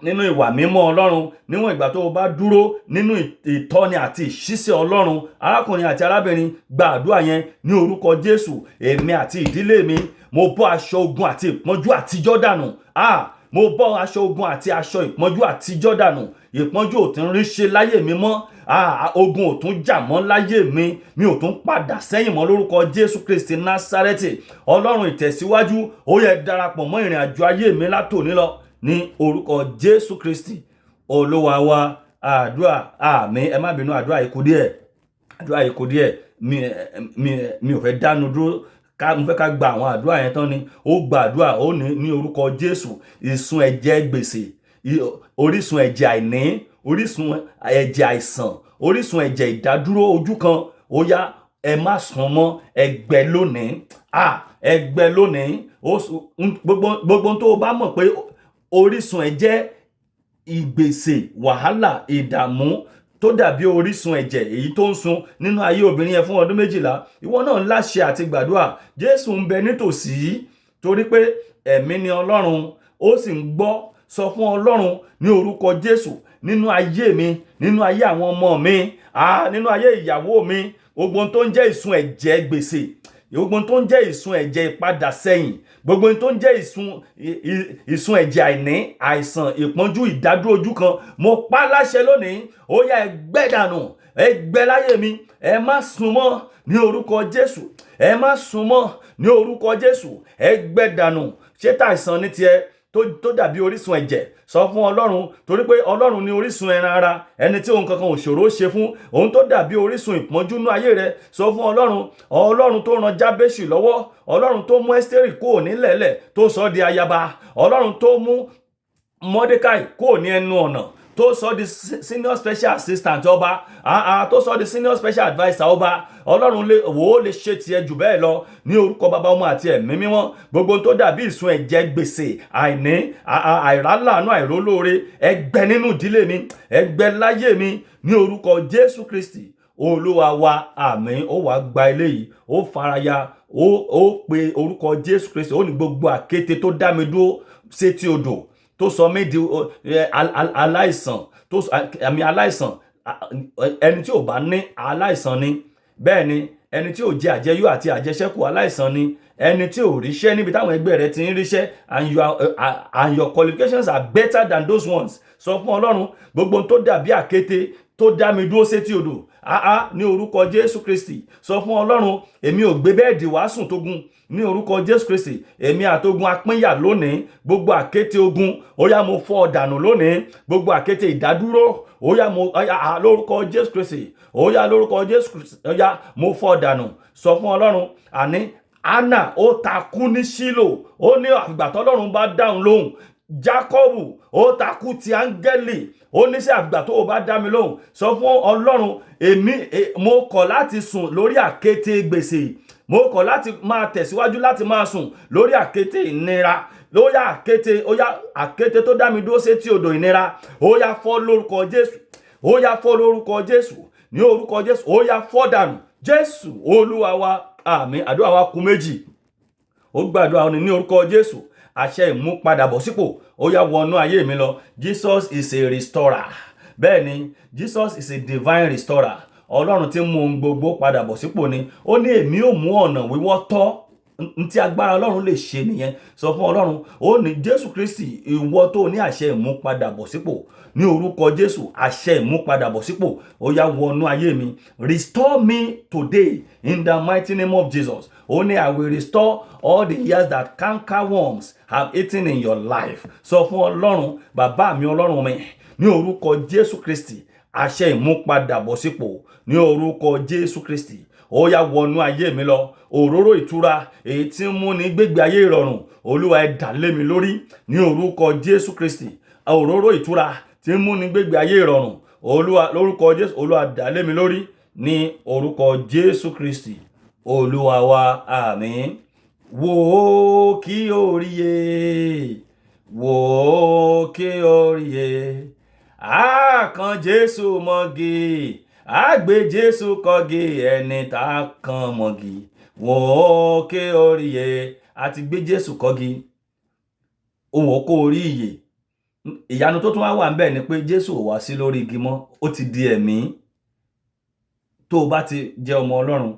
nínú ìwà mímọ́ Ọlọ́run, níwọ̀n ìgbà tó o bá dúró nínú ìtọ́ni àti ìṣísẹ̀ Ọlọ́run. Arákùnrin àti arábìnrin, gba àdúrà yẹn ní orúkọ Jésù. Èmi àti ìdílé mi, mo bọ́ aṣọ ogun àti ìpọ́njú àtijọ́ dànù. Mo bọ́ aṣọ ogun àti aṣọ ìpọ́njú àtijọ́ dànù. Ìpọ́njú ò tún rí ṣe láyé mi mọ́. Ogun ò tún jà mọ́ láyé mi. Mi ò tún padà sẹ́yìn mọ́ lórúkọ Jésù Kristi Násárẹ́tì. Ọlọ́run ìtẹ̀síwájú, ó yẹ darapọ̀ mọ́ ìrìn àjò ayé mi látòní lọ ní orúkọ Jésù Kristi Olúwa wa. Àdúrà àmín. Ẹ má bínú, àdúrà ikú díẹ̀. Mi ò fẹ́ dánu dúró. Mo fẹ́ ká gba àwọn àdúrà yẹn tán ni. Ó gba àdúrà, ó ní orúkọ Jésù. Ìsun ẹ̀jẹ̀ gbèsè, orísun ẹ̀jẹ̀ àìní, orísun ẹ̀jẹ̀ àìsàn, orísun ẹ̀jẹ̀ ìdádúró ojú kan, ó yá ẹ má sùn mọ́. Ẹgbẹ́ lónìí. Ẹgbẹ́ lónìí. Gbogbo tó o bá mọ̀ pé orísun ẹ̀jẹ̀ ìgbèsè, wàhálà, ìdààmú tó dàbí orísun ẹ̀jẹ̀ èyí tó ń sun nínú ayé obìnrin yẹn fún ọdún 12, ìwọ náà láṣẹ àti gbàdúrà. Jésù ń bẹ nítòsí, torí pé ẹ̀mí ni Ọlọ́run, ó sì ń gbọ́. Sọ fún Ọlọ́run ní orúkọ Jésù, nínú ayé mi, nínú ayé àwọn ọmọ mi, nínú ayé ìyàwó mi, gbogbo tó ń jẹ́ ìsun ẹ̀jẹ̀ gbèsè, gbogbo tó ń jẹ́ ìsun ẹ̀jẹ̀ ìpadà sẹ́yìn, gbogbo tó ń jẹ́ ìsun ẹ̀jẹ̀ àìní, àìsàn, ìpọ́njú, ìdádúró ojú kan, mo pa láṣẹ lónìí. Ó yá ẹgbẹ́ dànù, ẹgbẹ́ láyé mi. Ẹ má sùn mọ́ ní orúkọ Jésù. Ẹ má sùn mọ́ ní orúkọ Jésù. Ẹgbẹ́ dànù. Ṣé tàìsàn ní tiẹ̀? tó dàbí orísun ẹ̀jẹ̀. Sọ fún Ọlọ́run, torí pé Ọlọ́run ni orísun ẹran ara, ẹni tí ohun kankan ò ṣòro ṣe fún. Ohun tó dàbí orísun ìpọ́njú nínú ayé rẹ, sọ fún Ọlọ́run. Ọlọ́run tó ran Jábésì lọ́wọ́, Ọlọ́run tó mú Ẹ́sítérì kúrò nílẹ̀ẹ́lẹ̀ tó sọ di ayaba, Ọlọ́run tó mú Mọ́dékáì kúrò ní ẹnu ọ̀nà tó sọ di senior special assistant ọba, tó sọ di senior special adviser ọba. Ọlọ́run lè ṣe tiẹ̀ jù bẹ́ẹ̀ lọ ní orúkọ Baba, Ọmọ àti Ẹ̀mí Mímọ́. Gbogbo tó dàbí ìsun ẹ̀jẹ̀, gbèsè, àìní, àìráláàánú, àìrólóore, ẹgbẹ́ nínú ìdílé mi, ẹgbẹ́ láyé mi, ní orúkọ Jésù Kristi Olúwa wa. Àmín. Ó wá gba eléyìí, ó faraya, ó pe orúkọ Jésù Kristi. Ó ní gbogbo àkéte tó dá mi dúró sétí odò, tó sọ mí di aláìsàn, aláìsàn. Ẹni tí ò bá ní, aláìsàn ni. Bẹ́ẹ̀ ni, ẹni tí ò jẹ àjẹyó àti àjẹṣẹ́kù, aláìsàn ni. Ẹni tí ò ríṣẹ́ níbi táwọn ẹgbẹ́ rẹ̀ ti ń ríṣẹ́, and your qualifications are better than those ones. Sọ fún Ọlọ́run, gbogbo tó dàbí àkéte tó dá mi dúró sétí odò, ní orúkọ Jésù Kristi. Sọ fún Ọlọ́run, èmi ò gbé bẹ́ẹ̀dì wàásùn tógun, ní orúkọ Jésù Kristi. Èmi àtogun apínyà lónìí. Gbogbo àkéte ogun, ó yá mo fọ́ dànù lónìí. Gbogbo àkéte ìdádúró, ó yá lórúkọ Jésù Kristi. Ó yá lórúkọ Jésù Kristi. Ó yá mo fọ́ dànù. Sọ fún Ọlọ́run, àní Anna ó takú ní Ṣílò. Ó ní àgbà tọ́lọ́run bá dáhùn lóhùn. Jákọ́bù ó takú ti áńgẹ́lì. Ó ní sí àgbà tó o bá dá mi lóhùn. Sọ fún Ọlọ́run, mo kọ̀ láti sùn lórí àkéte gbèsè. Mo kọ̀ láti máa tẹ̀síwájú láti máa sùn lórí àkéte ìnira. Ó yá àkéte tó dá mi dúró sétí odò ìnira. Ó yá fọ́ lórúkọ Jésù. Ó yá fọ́ lórúkọ Jésù. Ní orúkọ Jésù, ó yá fọ́ dànù. Jésù Olúwa wa. Àmín. Àdúrà wa kù méjì. Ó gbàdúrà ní orúkọ Jésù. Àṣẹ ìmúpadàbọ̀sípò ó yá wọnú ayé mi lọ. Jesus is a restorer. Bẹ́ẹ̀ ni, Jesus is a divine restorer. Ọlọ́run tí mú ohun gbogbo padà bọ̀ sípò ni. Ó ní èmi ò mú ọ̀nà wíwọ́ tọ́. Ntí agbára Ọlọ́run lè ṣe nìyẹn. Sọ fún Ọlọ́run, ó ní Jésù Kristi, ìwọ tó ní àṣẹ ìmúpadàbọ̀sípò. Ní orúkọ Jésù, àṣẹ ìmúpadàbọ̀sípò ó yá wọnú ayé mi. Restore me today in the mighty name of Jesus. Ó ní I will restore all the years that cankerworms have eaten in your life. Sọ fún Ọlọ́run, bàbá mi, Ọlọ́run mi, ní orúkọ Jésù Kristi, àṣẹ ìmúpadàbọ̀sípò ní orúkọ Jésù Kristi ó yá wọnú ayé mi lọ. Òróró ìtura èyí tí ń mú ní gbégbé ayé ìrọ̀rùn, Olúwa ẹ dà lé mi lórí ní orúkọ Jésù Kristi. Òróró ìtura tí ń mú ní gbégbé ayé ìrọ̀rùn, Olúwa lórúkọ Jésù, Olúwa dà lé mi lórí ní orúkọ Jésù Kristi Olúwa wa. Àmín. Wò ó kí o rí yè, wò ó kí o rí yè, kan Jésù mọ́gi, gbé Jésù kọ́gi, ẹni tá a kan mọ́gi. Wò ó kí o rí yè, a ti gbé Jésù kọ́gi, òun kò rí ìyè. Ìyanu tó tún wà ńbẹ̀ ni pé Jésù ò wá sí lórí igi mọ́, ó ti di ẹ̀mí. Tó o bá ti jẹ́ ọmọ Ọlọ́run,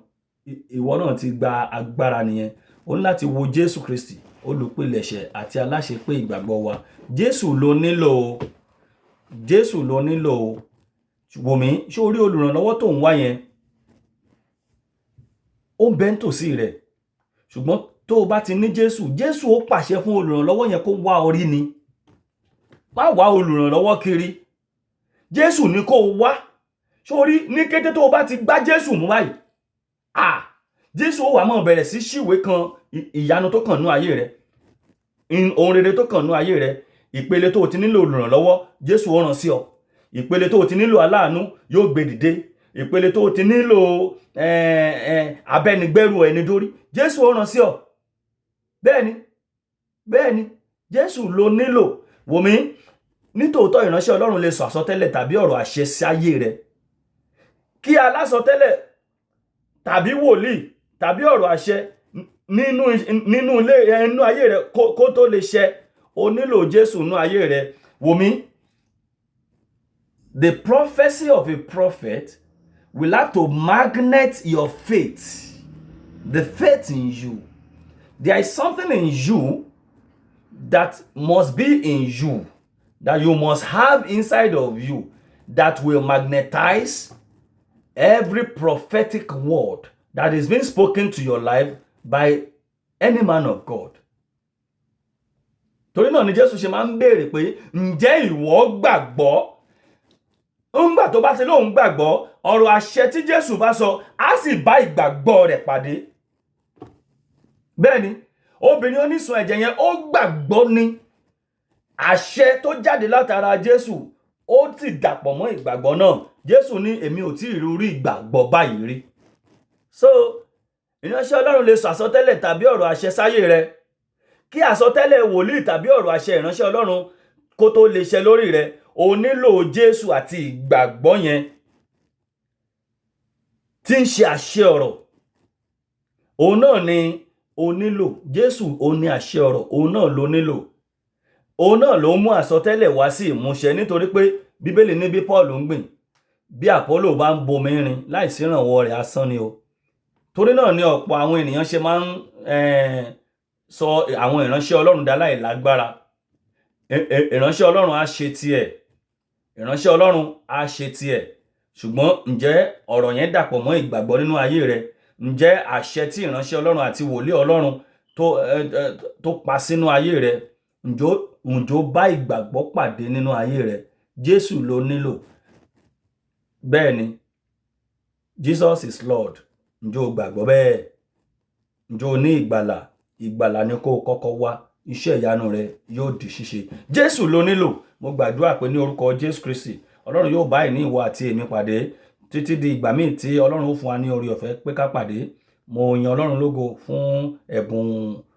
ìwọ náà ti gba agbára nìyẹn. Ó ní láti wo Jésù Kristi, olùpilẹ̀ṣẹ̀ àti aláṣepé ìgbàgbọ́ wa. Jésù ló nílò, Jésù ló nílò. Wò mí, ṣé o rí olùrànlọ́wọ́ tó ń wá yẹn? Ó ń bẹ nítòsí rẹ̀. Ṣùgbọ́n tó o bá ti ní Jésù, Jésù ó pàṣẹ fún olùrànlọ́wọ́ yẹn kó wá orí ni. Má wá olùrànlọ́wọ́ kiri. Jésù ní kó o wá. Ṣé o rí, ní kété tó o bá ti gbá Jésù mú báyìí, Jésù ó wá máa bẹ̀rẹ̀ sí ṣíwèé kan ìyanu tó kàn nú ayé rẹ̀, ohun rere tó kàn nú ayé rẹ̀. Ìpele tó o ti nílò olùrànlọ́wọ́, Jésù ó rán sí ọ. Ìpele tó o ti nílò aláàánú, yóò gbé dìde. Ìpele tó o ti nílò abẹnigbẹ́rù ẹni dórí, Jésù ó rán sí ọ. Bẹ́ẹ̀ni, Jésù ló nílò. Wò mí, nítòótọ́ ìránṣẹ́ Ọlọ́run lè sọ àsọtẹ́lẹ̀ tàbí ọ̀rọ̀ àṣẹ sí ayé rẹ̀. Kí alásọtẹ́lẹ̀ tàbí wòlíì tàbí ọ̀rọ̀ àṣẹ nínú ayé rẹ̀ kó tó lè ṣẹ, o nílò Jésù nínú ayé rẹ̀. Wò mí, the prophecy of a prophet will have to magnet your faith, the faith in you. There is something in you that must be in you, that you must have inside of you, that will magnetize every prophetic word that is being spoken to your life by any man of God. torí náà ni Jésù ṣe máa ń béèrè pé ǹjẹ́ ìwọ gbàgbọ́? ńgbà tó bá ti lóun gbàgbọ́, ọ̀rọ̀ àṣẹ tí Jésù bá sọ á sì bá ìgbàgbọ́ rẹ̀ pàdé. bẹ́ẹ̀ ni obìnrin onísun ẹ̀jẹ̀ yẹn ó gbàgbọ́ ni, àṣẹ tó jáde látara Jésù ó ti dàpọ̀ mọ́ ìgbàgbọ́ náà. Jésù ní èmi ò tí ì rí ìgbàgbọ́ báyìí rí. So ìránṣẹ́ Ọlọ́run lè sọ àsọtẹ́lẹ̀ tàbí ọ̀rọ̀ àṣẹ sáyé rẹ, kí àsọtẹ́lẹ̀ wòlíì tàbí ọ̀rọ̀ àṣẹ ìránṣẹ́ Ọlọ́run kó tó lè ṣẹ lórí rẹ, o nílò Jésù àti ìgbàgbọ́ yẹn tí ń ṣe àṣẹ ọ̀rọ̀. òun náà ni o nílò. Jésù òun ni àṣẹ ọ̀rọ̀, òun náà ló nílò. òun náà ló mú àsọtẹ́lẹ̀ wá sí ìmúṣẹ, nítorí pé Bíbélì ní bí Paul ń gbìn, bí Àpọ́lò bá ń bomi rin, láìsí ìrànwọ́ rẹ̀ asán ni o. torí náà ni ọ̀pọ̀ àwọn ènìyàn ṣe máa ń sọ àwọn ìránṣẹ́ Ọlọ́run dá láì lágbára. ìránṣẹ́ Ọlọ́run á ṣe tiẹ̀, ìránṣẹ́ Ọlọ́run á ṣe tiẹ̀, ṣùgbọ́n ǹjẹ́ ọ̀rọ̀ yẹn dàpọ̀ mọ́ ìgbàgbọ́ nínú ayé rẹ? ǹjẹ́ àṣẹ tí ìránṣẹ́ Ọlọ́run àti wòlíì Ọlọ́run tó pa sínú ayé rẹ, ǹjọ́ bá ìgbàgbọ́ pàdé nínú ayé rẹ? Jésù ló nílò. bẹ́ẹ̀ ni, Jesus is Lord. ǹjọ́ o gbàgbọ́ bẹ́ẹ̀? ǹjọ́ o ní ìgbàlà? ìgbàlà ni kó o kọ́kọ́ wá, iṣẹ́ ìyanu rẹ yóò di ṣíṣe. Jésù ló nílò. mo gbàdúrà pé ní orúkọ Jésù Kristi, Ọlọ́run yóò bá ìní ìwọ àti èmi pàdé títí di ìgbà míì tí Ọlọ́run ó fún wa ní oore ọ̀fẹ́ pé ká pàdé. mo yan Ọlọ́run lógo fún ẹ̀bùn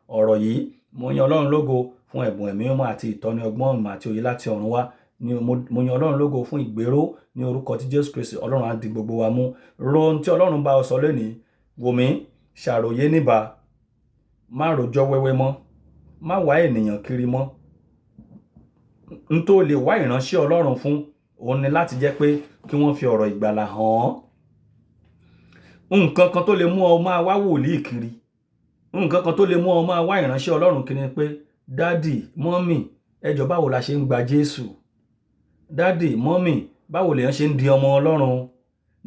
ọ̀rọ̀ yìí. mo yan Ọlọ́run lógo fún ẹ̀bùn ẹ̀mí mímọ́ àti ìtọ́ni ọgbọ́n ìmọ̀ àti òye láti ọ̀run wá. mo yan Ọlọ́run lógo fún ìgbéró ní orúkọ tí Jésù Kristi. Ọlọ́run á di gbogbo wa mú. ro ohun tí Ọlọ́run bá ọ sọ lónìí. wò mí, ṣàròyé níbà, má rojọ́ wẹ́wẹ́ mọ́, má wá ènìyàn kiri mọ́. n tó lè wá ìránṣẹ́ Ọlọ́run fún òun ni láti jẹ́ pé kí wọ́n fi ọ̀rọ̀ ìgbàlà hàn án. nǹkan kan tó lè mú ọ máa wá wòlíì kiri, nǹkan kan tó lè mú ọ máa wá ìránṣẹ́ Ọlọ́run kiri ni pé dádì, mọ́mì, ẹ jọ̀ọ́ báwo la ṣe ń gba Jésù? dádì, mọ́mì, báwo lèèyàn ṣe ń di ọmọ Ọlọ́run?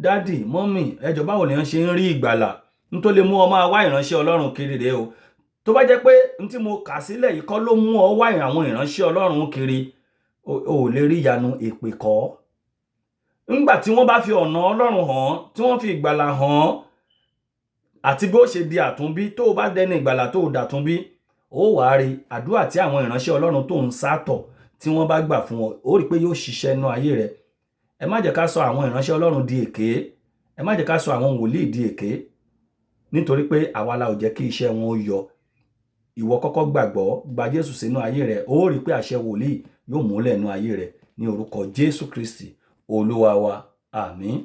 dádì, mọ́mì, ẹ jọ̀ọ́ báwo lèèyàn ṣe ń rí ìgbàlà? n tó lè mú ọ máa wá ìránṣẹ́ Ọlọ́run kiri rèé o. tó bá jẹ́ pé n tí mo kà sílẹ̀ yìí kọ́ ló mú ọ wá àwọn ìránṣẹ́ Ọlọ́run kiri, o ò lè rí ìyanu. èpè kọ́. ńgbà tí wọ́n bá fi ọ̀nà Ọlọ́run hàn, tí wọ́n fi ìgbàlà hàn àti bí ó ṣe di àtúnbí, tó o bá dẹni ìgbàlà tó o dàtúnbí, ó wàá rí àdúrà tí àwọn ìránṣẹ́ Ọlọ́run tó ń sátọ̀ tí wọ́n bá gbà fún ọ, ó rí pé yóò ṣiṣẹ́ nínú ayé rẹ. ẹ má jẹ́ ká sọ àwọn ìránṣẹ́ Ọlọ́run di èké, ẹ má jẹ́ ká sọ àwọn wòlíì di èké, nítorí pé àwa la ò jẹ́ kí iṣẹ́ wọn ó yọ. ìwọ kọ́kọ́ gbàgbọ́, gba Jésù sínú ayé rẹ, ó rí pé àṣẹ wòlíì yóò múlẹ̀ nínú ayé rẹ ní orúkọ Jésù Kristi Olúwa wa. àmín.